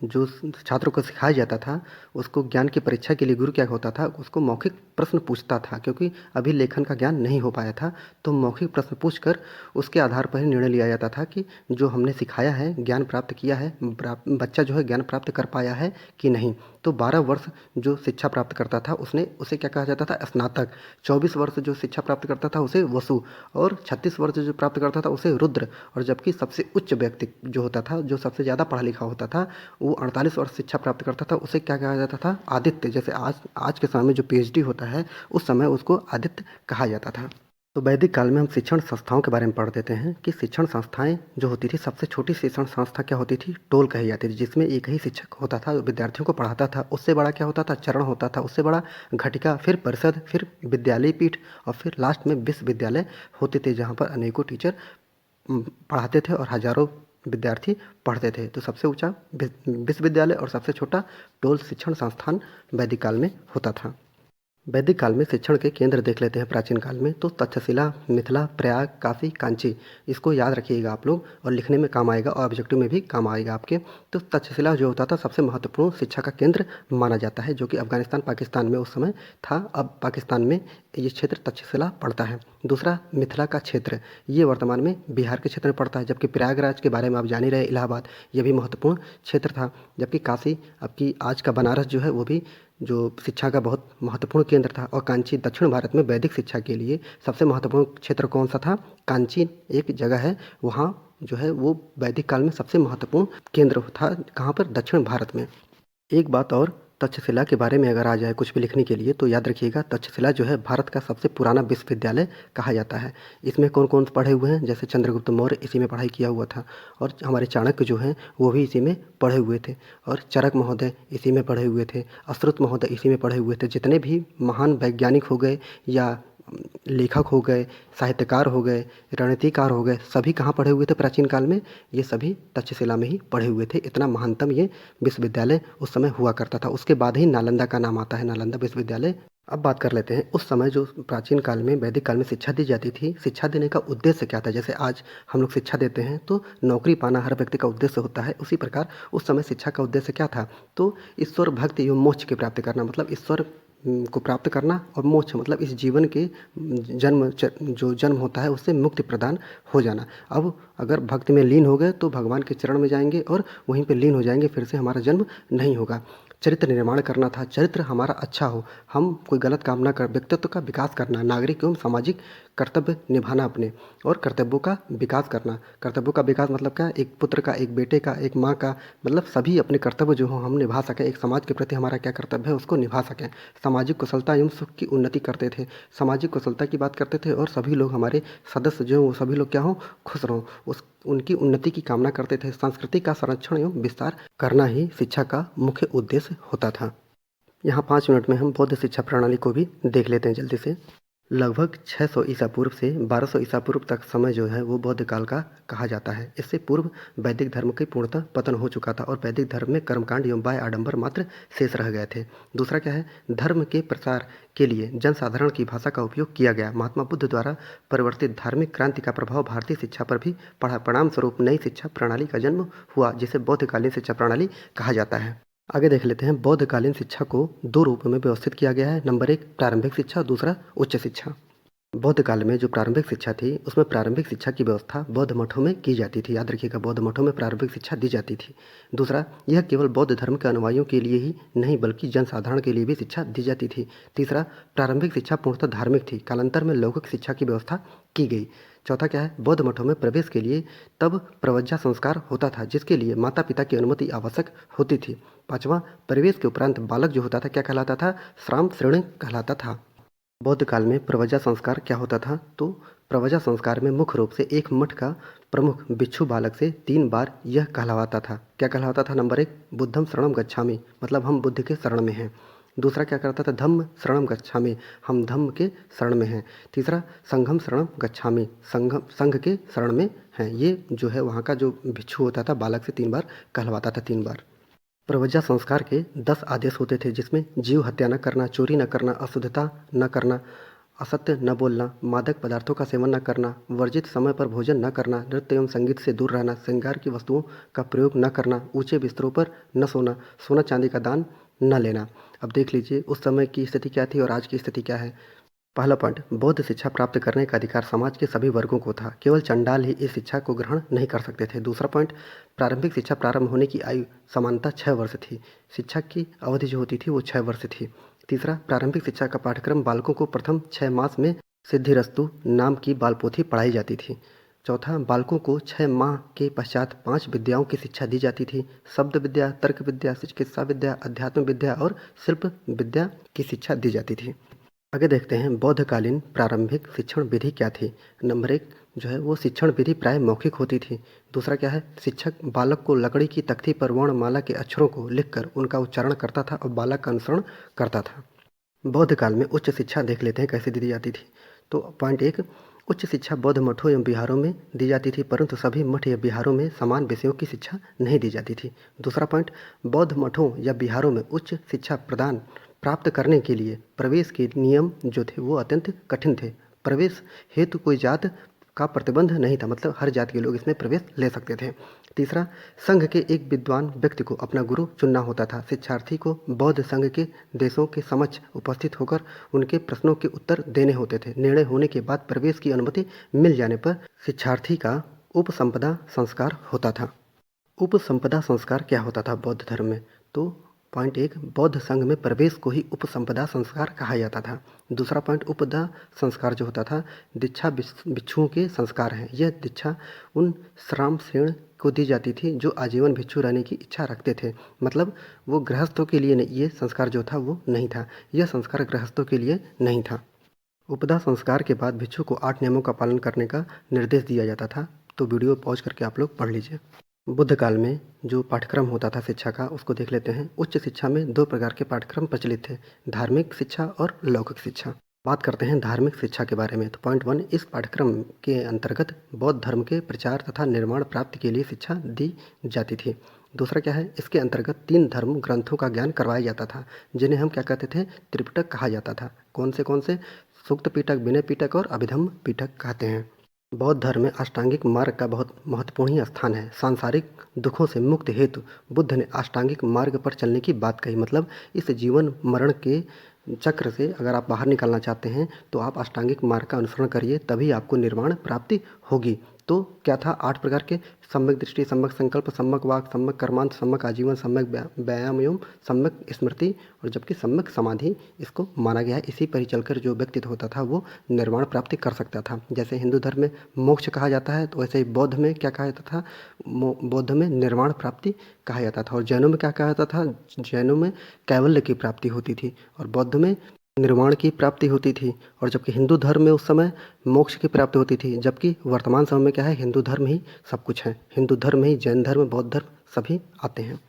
जो छात्रों को सिखाया जाता था, उसको ज्ञान की परीक्षा के लिए गुरु क्या होता था, उसको मौखिक प्रश्न पूछता था, क्योंकि अभी लेखन का ज्ञान नहीं हो पाया था। तो मौखिक प्रश्न पूछकर उसके आधार पर ही निर्णय लिया जाता था कि जो हमने सिखाया है, ज्ञान प्राप्त किया है, बच्चा जो है ज्ञान प्राप्त कर पाया है कि नहीं। तो 12 वर्ष जो शिक्षा प्राप्त करता था उसे क्या कहा जाता था, स्नातक। 24 वर्ष जो शिक्षा प्राप्त करता था उसे वसु, और 36 वर्ष जो प्राप्त करता था उसे रुद्र। और जबकि सबसे उच्च व्यक्ति जो होता था, जो सबसे ज़्यादा पढ़ा लिखा होता था, वो 48 वर्ष शिक्षा प्राप्त करता था, उसे क्या कहा जाता था, आदित्य। जैसे आज आज के समय में जो पीएचडी होता है, उस समय उसको आदित्य कहा जाता था। तो वैदिक काल में हम शिक्षण संस्थाओं के बारे में पढ़ देते हैं कि शिक्षण संस्थाएं जो होती थी, सबसे छोटी शिक्षण संस्था क्या होती थी, टोल कही जाती थी, जिसमें एक ही शिक्षक होता था जो विद्यार्थियों को पढ़ाता था। उससे बड़ा क्या होता था, चरण होता था। उससे बड़ा घटिका, फिर परिषद, फिर विद्यालय पीठ, और फिर लास्ट में विश्वविद्यालय होते थे, जहाँ पर अनेकों टीचर पढ़ाते थे और हजारों विद्यार्थी पढ़ते थे। तो सबसे ऊंचा विश्वविद्यालय और सबसे छोटा टोल शिक्षण संस्थान वैदिक काल में होता था। वैदिक काल में शिक्षण के केंद्र देख लेते हैं प्राचीन काल में। तो तक्षशिला, मिथिला, प्रयाग, काशी, कांची, इसको याद रखिएगा आप लोग, और लिखने में काम आएगा और ऑब्जेक्टिव में भी काम आएगा आपके। तो तक्षशिला जो होता था सबसे महत्वपूर्ण शिक्षा का केंद्र माना जाता है, जो कि अफगानिस्तान पाकिस्तान में उस समय था। अब पाकिस्तान में ये क्षेत्र तक्षशिला पड़ता है। दूसरा, मिथिला का क्षेत्र, ये वर्तमान में बिहार के क्षेत्र में पड़ता है। जबकि प्रयागराज के बारे में आप जान ही रहे, इलाहाबाद, ये भी महत्वपूर्ण क्षेत्र था। जबकि काशी, अब की आज का बनारस जो है, वो भी जो शिक्षा का बहुत महत्वपूर्ण केंद्र था। और कांची, दक्षिण भारत में वैदिक शिक्षा के लिए सबसे महत्वपूर्ण क्षेत्र कौन सा था, कांची एक जगह है, वहाँ जो है वो वैदिक काल में सबसे महत्वपूर्ण केंद्र था। कहाँ पर, दक्षिण भारत में। एक बात और, तक्षशिला के बारे में अगर आ जाए कुछ भी लिखने के लिए, तो याद रखिएगा तक्षशिला जो है भारत का सबसे पुराना विश्वविद्यालय कहा जाता है। इसमें कौन कौन पढ़े हुए हैं, जैसे चंद्रगुप्त मौर्य इसी में पढ़ाई किया हुआ था, और हमारे चाणक्य जो हैं वो भी इसी में पढ़े हुए थे, और चरक महोदय इसी में पढ़े हुए थे, अश्रुत महोदय इसी में पढ़े हुए थे। जितने भी महान वैज्ञानिक हो गए, या लेखक हो गए, साहित्यकार हो गए, रणनीतिकार हो गए, सभी कहाँ पढ़े हुए थे प्राचीन काल में, ये सभी तक्षशिला में ही पढ़े हुए थे। इतना महानतम ये विश्वविद्यालय उस समय हुआ करता था। उसके बाद ही नालंदा का नाम आता है, नालंदा विश्वविद्यालय। अब बात कर लेते हैं उस समय जो प्राचीन काल में, वैदिक काल में शिक्षा दी जाती थी, शिक्षा देने का उद्देश्य क्या था। जैसे आज हम लोग शिक्षा देते हैं तो नौकरी पाना हर व्यक्ति का उद्देश्य होता है, उसी प्रकार उस समय शिक्षा का उद्देश्य क्या था, तो ईश्वर भक्ति एवं मोक्ष की प्राप्ति करना, मतलब ईश्वर को प्राप्त करना, और मोक्ष मतलब इस जीवन के जो जन्म होता है उससे मुक्ति प्रदान हो जाना। अब अगर भक्ति में लीन हो गए तो भगवान के चरण में जाएंगे और वहीं पे लीन हो जाएंगे, फिर से हमारा जन्म नहीं होगा। चरित्र निर्माण करना था, चरित्र हमारा अच्छा हो, हम कोई गलत काम ना कर, व्यक्तित्व का विकास करना, नागरिक एवं सामाजिक कर्तव्य निभाना अपने, और कर्तव्यों का विकास करना। कर्तव्यों का विकास मतलब क्या, एक पुत्र का, एक बेटे का, एक माँ का, मतलब सभी अपने कर्तव्य जो हो हम निभा सकें, एक समाज के प्रति हमारा क्या कर्तव्य है उसको निभा सकें। सामाजिक कुशलता एवं सुख की उन्नति करते थे, सामाजिक कुशलता की बात करते थे, और सभी लोग हमारे सदस्य जो वो सभी लोग क्या हों, खुश रहें, उनकी उन्नति की कामना करते थे। संस्कृति का संरक्षण एवं विस्तार करना ही शिक्षा का मुख्य उद्देश्य होता था। यहाँ 5 मिनट में हम बौद्ध शिक्षा प्रणाली को भी देख लेते हैं जल्दी से। लगभग 600 ईसा पूर्व से 1200 ईसा पूर्व तक समय जो है वो बौद्ध काल का कहा जाता है। इससे पूर्व वैदिक धर्म की पूर्णतः पतन हो चुका था, और वैदिक धर्म में कर्मकांड एवं बाह्य आडंबर मात्र शेष रह गए थे। दूसरा क्या है, धर्म के प्रसार के लिए जनसाधारण की भाषा का उपयोग किया गया। महात्मा बुद्ध द्वारा परिवर्तित धार्मिक क्रांति का प्रभाव भारतीय शिक्षा पर भी पड़ा। परिणाम स्वरूप नई शिक्षा प्रणाली का जन्म हुआ, जिसे बौद्धकालीन शिक्षा प्रणाली कहा जाता है। आगे देख लेते हैं, बौद्धकालीन शिक्षा को 2 रूपों में व्यवस्थित किया गया है। नंबर 1 प्रारंभिक शिक्षा, दूसरा उच्च शिक्षा। बौद्ध काल में जो प्रारंभिक शिक्षा थी, उसमें प्रारंभिक शिक्षा की व्यवस्था बौद्ध मठों में की जाती थी। याद रखिएगा, बौद्ध मठों में प्रारंभिक शिक्षा दी जाती थी। दूसरा, यह केवल बौद्ध धर्म के अनुयायियों के लिए ही नहीं बल्कि जनसाधारण के लिए भी शिक्षा दी जाती थी। तीसरा, प्रारंभिक शिक्षा पूर्णतः धार्मिक थी, कालांतर में लौकिक शिक्षा की व्यवस्था की गई। चौथा क्या है, बौद्ध मठों में प्रवेश के लिए तब प्रवज्जा संस्कार होता था, जिसके लिए माता पिता की अनुमति आवश्यक होती थी। पाँचवां, प्रवेश के उपरांत बालक जो होता था क्या कहलाता था, श्राम श्रेणी कहलाता था। बौद्ध काल में प्रवज्जा संस्कार क्या होता था, तो प्रवज्जा संस्कार में मुख्य रूप से एक मठ का प्रमुख भिक्षु बालक से 3 बार यह कहलवाता था। क्या कहलवाता था, नंबर 1 बुद्धम शरणम गच्छामि, मतलब हम बुद्ध के शरण में हैं। दूसरा क्या करता था, धम्म शरणम गच्छामि, हम धम्म के शरण में हैं। तीसरा, संघम शरणम गच्छामि, संघ के शरण में हैं। ये जो है वहाँ का जो भिक्षु होता था बालक से 3 बार कहलवाता था, 3 बार। प्रवज्जा संस्कार के 10 आदेश होते थे, जिसमें जीव हत्या न करना, चोरी न करना, अशुद्धता न करना, असत्य न बोलना, मादक पदार्थों का सेवन न करना, वर्जित समय पर भोजन न करना, नृत्य एवं संगीत से दूर रहना, श्रृंगार की वस्तुओं का प्रयोग न करना, ऊंचे बिस्तरों पर न सोना, सोना चांदी का दान न लेना। अब देख लीजिए उस समय की स्थिति क्या थी और आज की स्थिति क्या है। पहला पॉइंट, बौद्ध शिक्षा प्राप्त करने का अधिकार समाज के सभी वर्गों को था, केवल चंडाल ही इस शिक्षा को ग्रहण नहीं कर सकते थे। दूसरा पॉइंट, प्रारंभिक शिक्षा प्रारंभ होने की आयु समानता 6 वर्ष थी, शिक्षा की अवधि जो होती थी वो 6 वर्ष थी। तीसरा, प्रारंभिक शिक्षा का पाठ्यक्रम बालकों को प्रथम 6 मास में सिद्धिरस्तु नाम की बालपोथी पढ़ाई जाती थी। चौथा, बालकों को 6 माह के पश्चात 5 विद्याओं की शिक्षा दी जाती थी, शब्द विद्या, तर्क विद्या, चिकित्सा विद्या, अध्यात्म विद्या और शिल्प विद्या की शिक्षा दी जाती थी। आगे देखते हैं बौद्धकालीन प्रारंभिक शिक्षण विधि क्या थी। नंबर 1 जो है वो शिक्षण विधि प्राय मौखिक होती थी। दूसरा क्या है, शिक्षक बालक को लकड़ी की तख्ती पर वर्णमाला के अक्षरों को लिखकर उनका उच्चारण करता था और बालक का अनुसरण करता था। बौद्ध काल में उच्च शिक्षा देख लेते हैं कैसे दी जाती थी। तो पॉइंट 1, उच्च शिक्षा बौद्ध मठों एवं विहारों में दी जाती थी, परंतु सभी मठ या विहारों में समान विषयों की शिक्षा नहीं दी जाती थी। दूसरा पॉइंट, बौद्ध मठों या विहारों में उच्च शिक्षा प्रदान प्राप्त करने के लिए प्रवेश के नियम जो थे वो अत्यंत कठिन थे। प्रवेश हेतु कोई जात का प्रतिबंध नहीं था, मतलब हर जाति के लोग इसमें प्रवेश ले सकते थे। तीसरा, संघ के एक विद्वान व्यक्ति को अपना गुरु चुनना होता था। शिक्षार्थी को बौद्ध संघ के देशों के समक्ष उपस्थित होकर उनके प्रश्नों के उत्तर देने होते थे। निर्णय होने के बाद प्रवेश की अनुमति मिल जाने पर शिक्षार्थी का उपसंपदा संस्कार होता था। उपसंपदा संस्कार क्या होता था बौद्ध धर्म में? तो पॉइंट 1, बौद्ध संघ में प्रवेश को ही उपसंपदा संस्कार कहा जाता था। दूसरा पॉइंट, उपदा संस्कार जो होता था दीक्षा भिक्षुओं के संस्कार हैं। यह दीक्षा उन श्रामसेन को दी जाती थी जो आजीवन भिक्षु रहने की इच्छा रखते थे, मतलब वो गृहस्थों के लिए नहीं, ये संस्कार जो था वो नहीं था, यह संस्कार गृहस्थों के लिए नहीं था। उपदा संस्कार के बाद भिक्षु को 8 नियमों का पालन करने का निर्देश दिया जाता था। तो वीडियो पॉज करके आप लोग पढ़ लीजिए। बुद्ध काल में जो पाठ्यक्रम होता था शिक्षा का उसको देख लेते हैं। उच्च शिक्षा में 2 प्रकार के पाठ्यक्रम प्रचलित थे, धार्मिक शिक्षा और लौकिक शिक्षा। बात करते हैं धार्मिक शिक्षा के बारे में। तो पॉइंट 1, इस पाठ्यक्रम के अंतर्गत बौद्ध धर्म के प्रचार तथा निर्माण प्राप्ति के लिए शिक्षा दी जाती थी। दूसरा क्या है, इसके अंतर्गत 3 धर्म ग्रंथों का ज्ञान करवाया जाता था, जिन्हें हम क्या कहते थे, त्रिपिटक कहा जाता था। कौन से? सूक्त पिटक, विनय पिटक और अभिधम्म पिटक कहते हैं। बौद्ध धर्म में अष्टांगिक मार्ग का बहुत महत्वपूर्ण ही स्थान है। सांसारिक दुखों से मुक्ति हेतु बुद्ध ने अष्टांगिक मार्ग पर चलने की बात कही, मतलब इस जीवन मरण के चक्र से अगर आप बाहर निकलना चाहते हैं तो आप अष्टांगिक मार्ग का अनुसरण करिए, तभी आपको निर्वाण प्राप्ति होगी। तो क्या था, 8 प्रकार के, सम्यक दृष्टि, सम्यक संकल्प, सम्यक वाक, सम्यक कर्मांत, सम्यक आजीवन, सम्यक व्यायाम एवं सम्यक स्मृति, और जबकि सम्यक समाधि इसको माना गया है। इसी पर ही चलकर जो व्यक्ति होता था वो निर्वाण प्राप्ति कर सकता था। जैसे हिंदू धर्म में मोक्ष कहा जाता है, तो वैसे ही बौद्ध में क्या कहा जाता था, बौद्ध में निर्वाण प्राप्ति कहा जाता था। और जैनों में क्या कहा जाता था, जैनों में कैवल्य की प्राप्ति होती थी और बौद्ध में निर्वाण की प्राप्ति होती थी। और जबकि हिंदू धर्म में उस समय मोक्ष की प्राप्ति होती थी, जबकि वर्तमान समय में क्या है, हिंदू धर्म ही सब कुछ है। हिंदू धर्म में ही जैन धर्म, बौद्ध धर्म सभी आते हैं।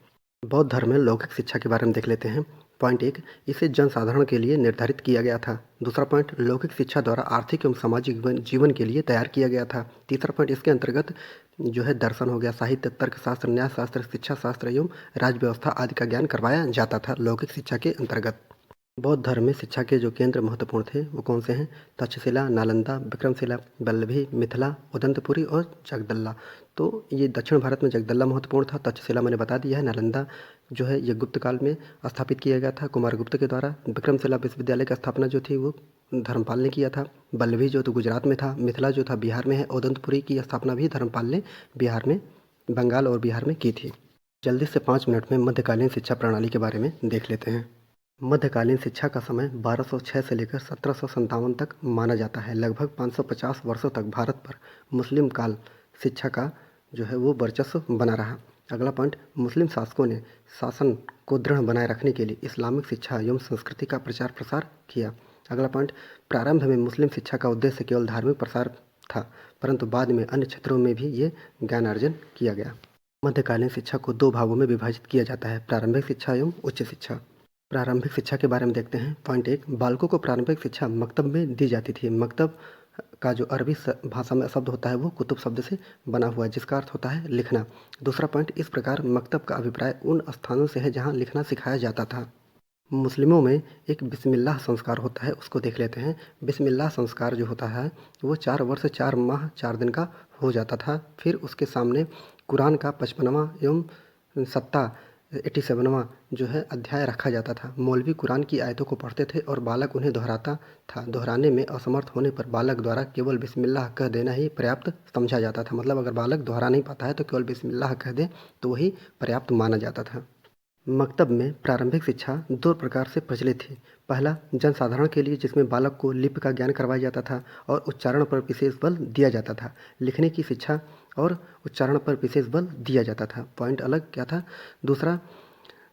बौद्ध धर्म में लौकिक शिक्षा के बारे में देख लेते हैं। पॉइंट 1, इसे जनसाधारण के लिए निर्धारित किया गया था। दूसरा पॉइंट, लौकिक शिक्षा द्वारा आर्थिक एवं सामाजिक जीवन के लिए तैयार किया गया था। तीसरा पॉइंट, इसके अंतर्गत जो है दर्शन हो गया, साहित्य, तर्कशास्त्र, न्यायशास्त्र, शिक्षा शास्त्र एवं राज्य व्यवस्था आदि का ज्ञान करवाया जाता था लौकिक शिक्षा के अंतर्गत। बौद्ध धर्म में शिक्षा के जो केंद्र महत्वपूर्ण थे वो कौन से हैं? तक्षशिला, नालंदा, विक्रमशिला, वल्लभी, मिथिला, उदंतपुरी और जगदल्ला। तो ये दक्षिण भारत में जगदल्ला महत्वपूर्ण था, तक्षशिला मैंने बता दिया है, नालंदा जो है ये गुप्त काल में स्थापित किया गया था कुमारगुप्त के द्वारा। विक्रमशिला विश्वविद्यालय की स्थापना जो थी वो धर्मपाल ने किया था। वल्लभी जो तो गुजरात में था, मिथिला जो था बिहार में है, उदंतपुरी की स्थापना भी धर्मपाल ने बिहार में, बंगाल और बिहार में की थी। जल्दी से 5 मिनट में मध्यकालीन शिक्षा प्रणाली के बारे में देख लेते हैं। मध्यकालीन शिक्षा का समय 1206 से लेकर 1757 तक माना जाता है। लगभग 550 वर्षों तक भारत पर मुस्लिम काल शिक्षा का जो है वो वर्चस्व बना रहा। अगला पॉइंट, मुस्लिम शासकों ने शासन को दृढ़ बनाए रखने के लिए इस्लामिक शिक्षा एवं संस्कृति का प्रचार प्रसार किया। अगला पॉइंट, प्रारंभ में मुस्लिम शिक्षा का उद्देश्य केवल धार्मिक प्रसार था, परंतु बाद में अन्य क्षेत्रों में भी ये ज्ञान अर्जन किया गया। मध्यकालीन शिक्षा को 2 भागों में विभाजित किया जाता है, प्रारंभिक शिक्षा एवं उच्च शिक्षा। प्रारंभिक शिक्षा के बारे में देखते हैं। पॉइंट 1, बालकों को प्रारंभिक शिक्षा मकतब में दी जाती थी। मकतब का जो अरबी भाषा में शब्द होता है वो कुतुब शब्द से बना हुआ है, जिसका अर्थ होता है लिखना। दूसरा पॉइंट, इस प्रकार मकतब का अभिप्राय उन स्थानों से है जहाँ लिखना सिखाया जाता था। मुस्लिमों में एक बिस्मिल्लाह संस्कार होता है, उसको देख लेते हैं। बिस्मिल्लाह संस्कार जो होता है वो 4 वर्ष 4 माह 4 दिन का हो जाता था। फिर उसके सामने कुरान का 55वां एवं सत्ता 87वां जो है अध्याय रखा जाता था। मौलवी कुरान की आयतों को पढ़ते थे और बालक उन्हें दोहराता था। दोहराने में असमर्थ होने पर बालक द्वारा केवल बिस्मिल्लाह कह देना ही पर्याप्त समझा जाता था। मतलब अगर बालक दोहरा नहीं पाता है तो केवल बिस्मिल्लाह कह दे तो वही पर्याप्त माना जाता था। मकतब में प्रारंभिक शिक्षा 2 प्रकार से प्रचलित थी। पहला जनसाधारण के लिए, जिसमें बालक को लिपि का ज्ञान करवाया जाता था और उच्चारण पर विशेष बल दिया जाता था। लिखने की शिक्षा और उच्चारण पर विशेष बल दिया जाता था। पॉइंट अलग क्या था? दूसरा,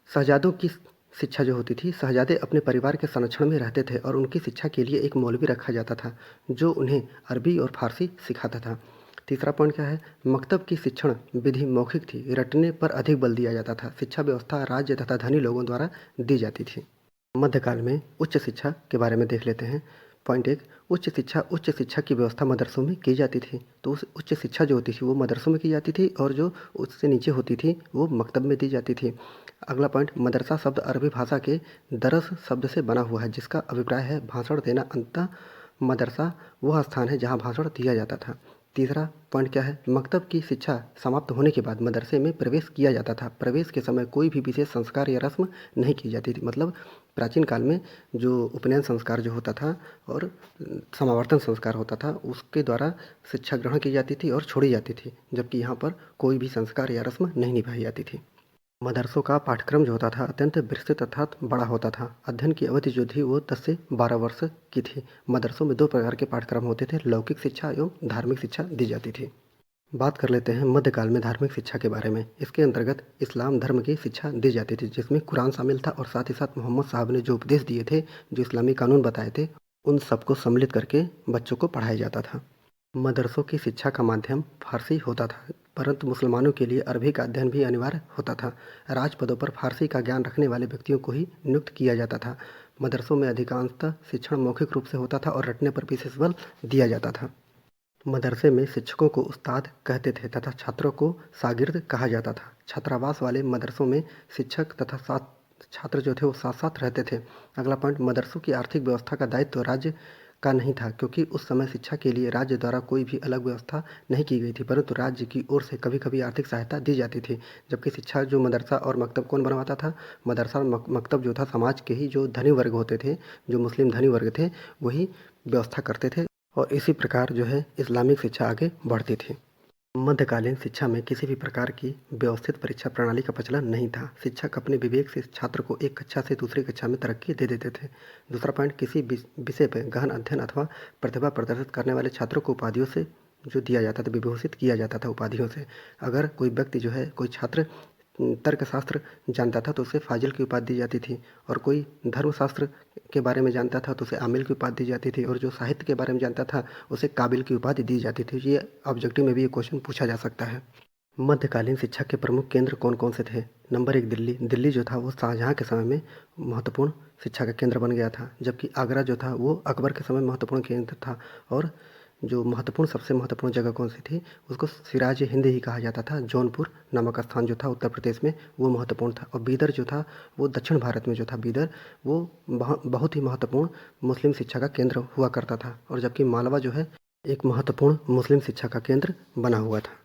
शहजादों की शिक्षा जो होती थी, शहजादे अपने परिवार के संरक्षण में रहते थे और उनकी शिक्षा के लिए एक मौलवी रखा जाता था जो उन्हें अरबी और फारसी सिखाता था। तीसरा पॉइंट क्या है? मकतब की शिक्षण विधि मौखिक थी, रटने पर अधिक बल दिया जाता था। शिक्षा व्यवस्था राज्य तथा धनी लोगों द्वारा दी जाती थी। मध्यकाल में उच्च शिक्षा के बारे में देख लेते हैं। पॉइंट एक, उच्च शिक्षा की व्यवस्था मदरसों में की जाती थी। तो उस उच्च शिक्षा जो होती थी वो मदरसों में की जाती थी और जो उससे नीचे होती थी वो मकतब में दी जाती थी। अगला पॉइंट, मदरसा शब्द अरबी भाषा के दरस शब्द से बना हुआ है, जिसका अभिप्राय है भाषण देना। अंततः मदरसा वह स्थान है जहाँ भाषण दिया जाता था। तीसरा पॉइंट क्या है? मकतब की शिक्षा समाप्त होने के बाद मदरसे में प्रवेश किया जाता था। प्रवेश के समय कोई भी विशेष संस्कार या रस्म नहीं की जाती थी। मतलब प्राचीन काल में जो उपनयन संस्कार जो होता था और समावर्तन संस्कार होता था, उसके द्वारा शिक्षा ग्रहण की जाती थी और छोड़ी जाती थी, जबकि यहाँ पर कोई भी संस्कार या रस्म नहीं निभाई जाती थी। मदरसों का पाठ्यक्रम जो होता था अत्यंत विस्तृत अर्थात बड़ा होता था। अध्ययन की अवधि जो थी वो 10 से 12 वर्ष की थी। मदरसों में 2 प्रकार के पाठ्यक्रम होते थे, लौकिक शिक्षा एवं धार्मिक शिक्षा दी जाती थी। बात कर लेते हैं मध्यकाल में धार्मिक शिक्षा के बारे में। इसके अंतर्गत इस्लाम धर्म की शिक्षा दी जाती थी, जिसमें कुरान शामिल था और साथ ही साथ मोहम्मद साहब ने जो उपदेश दिए थे, जो इस्लामी कानून बताए थे, उन सबको सम्मिलित करके बच्चों को पढ़ाया जाता था। मदरसों की शिक्षा का माध्यम फारसी होता था, परंतु मुसलमानों के लिए अरबी का अध्ययन भी अनिवार्य होता था। राजपदों पर फारसी का ज्ञान रखने वाले व्यक्तियों को ही नियुक्त किया जाता था। मदरसों में अधिकांशतः शिक्षण मौखिक रूप से होता था और रटने पर विशेष बल दिया जाता था। मदरसे में शिक्षकों को उस्ताद कहते थे तथा छात्रों को शागिर्द कहा जाता था। छात्रावास वाले मदरसों में शिक्षक तथा छात्र जो थे वो साथ साथ रहते थे। अगला पॉइंट, मदरसों की आर्थिक व्यवस्था का दायित्व तो राज्य का नहीं था, क्योंकि उस समय शिक्षा के लिए राज्य द्वारा कोई भी अलग व्यवस्था नहीं की गई थी, परंतु राज्य की ओर से कभी कभी आर्थिक सहायता दी जाती थी। जबकि शिक्षा जो मदरसा और मकतब कौन बनवाता था? मदरसा और मकतब जो था समाज के ही जो धनी वर्ग होते थे, जो मुस्लिम धनी वर्ग थे, वही व्यवस्था करते थे और इसी प्रकार जो है इस्लामिक शिक्षा आगे बढ़ती थी। मध्यकालीन शिक्षा में किसी भी प्रकार की व्यवस्थित परीक्षा प्रणाली का प्रचलन नहीं था। शिक्षक अपने विवेक से छात्र को एक कक्षा से दूसरी कक्षा में तरक्की दे देते थे। दूसरा पॉइंट, किसी विषय पर गहन अध्ययन अथवा प्रतिभा प्रदर्शित करने वाले छात्रों को उपाधियों से जो दिया जाता था, विभूषित किया जाता था उपाधियों से। अगर कोई व्यक्ति जो है, कोई छात्र तर्कशास्त्र जानता था तो उसे फाजिल की उपाधि दी जाती थी, और कोई धर्मशास्त्र के बारे में जानता था तो उसे आमिल की उपाधि दी जाती थी, और जो साहित्य के बारे में जानता था उसे काबिल की उपाधि दी जाती थी। ये ऑब्जेक्टिव में भी ये क्वेश्चन पूछा जा सकता है। मध्यकालीन शिक्षा के प्रमुख केंद्र कौन कौन से थे? नंबर 1, दिल्ली। दिल्ली जो था वो शाहजहाँ के समय में महत्वपूर्ण शिक्षा का केंद्र बन गया था, जबकि आगरा जो था वो अकबर के समय महत्वपूर्ण केंद्र था। और जो सबसे महत्वपूर्ण जगह कौन सी थी, उसको सिराज हिंद ही कहा जाता था। जौनपुर नामक स्थान जो था उत्तर प्रदेश में, वो महत्वपूर्ण था। और बीदर जो था वो दक्षिण भारत में जो था बीदर, वो बहुत ही महत्वपूर्ण मुस्लिम शिक्षा का केंद्र हुआ करता था। और जबकि मालवा जो है एक महत्वपूर्ण मुस्लिम शिक्षा का केंद्र बना हुआ था।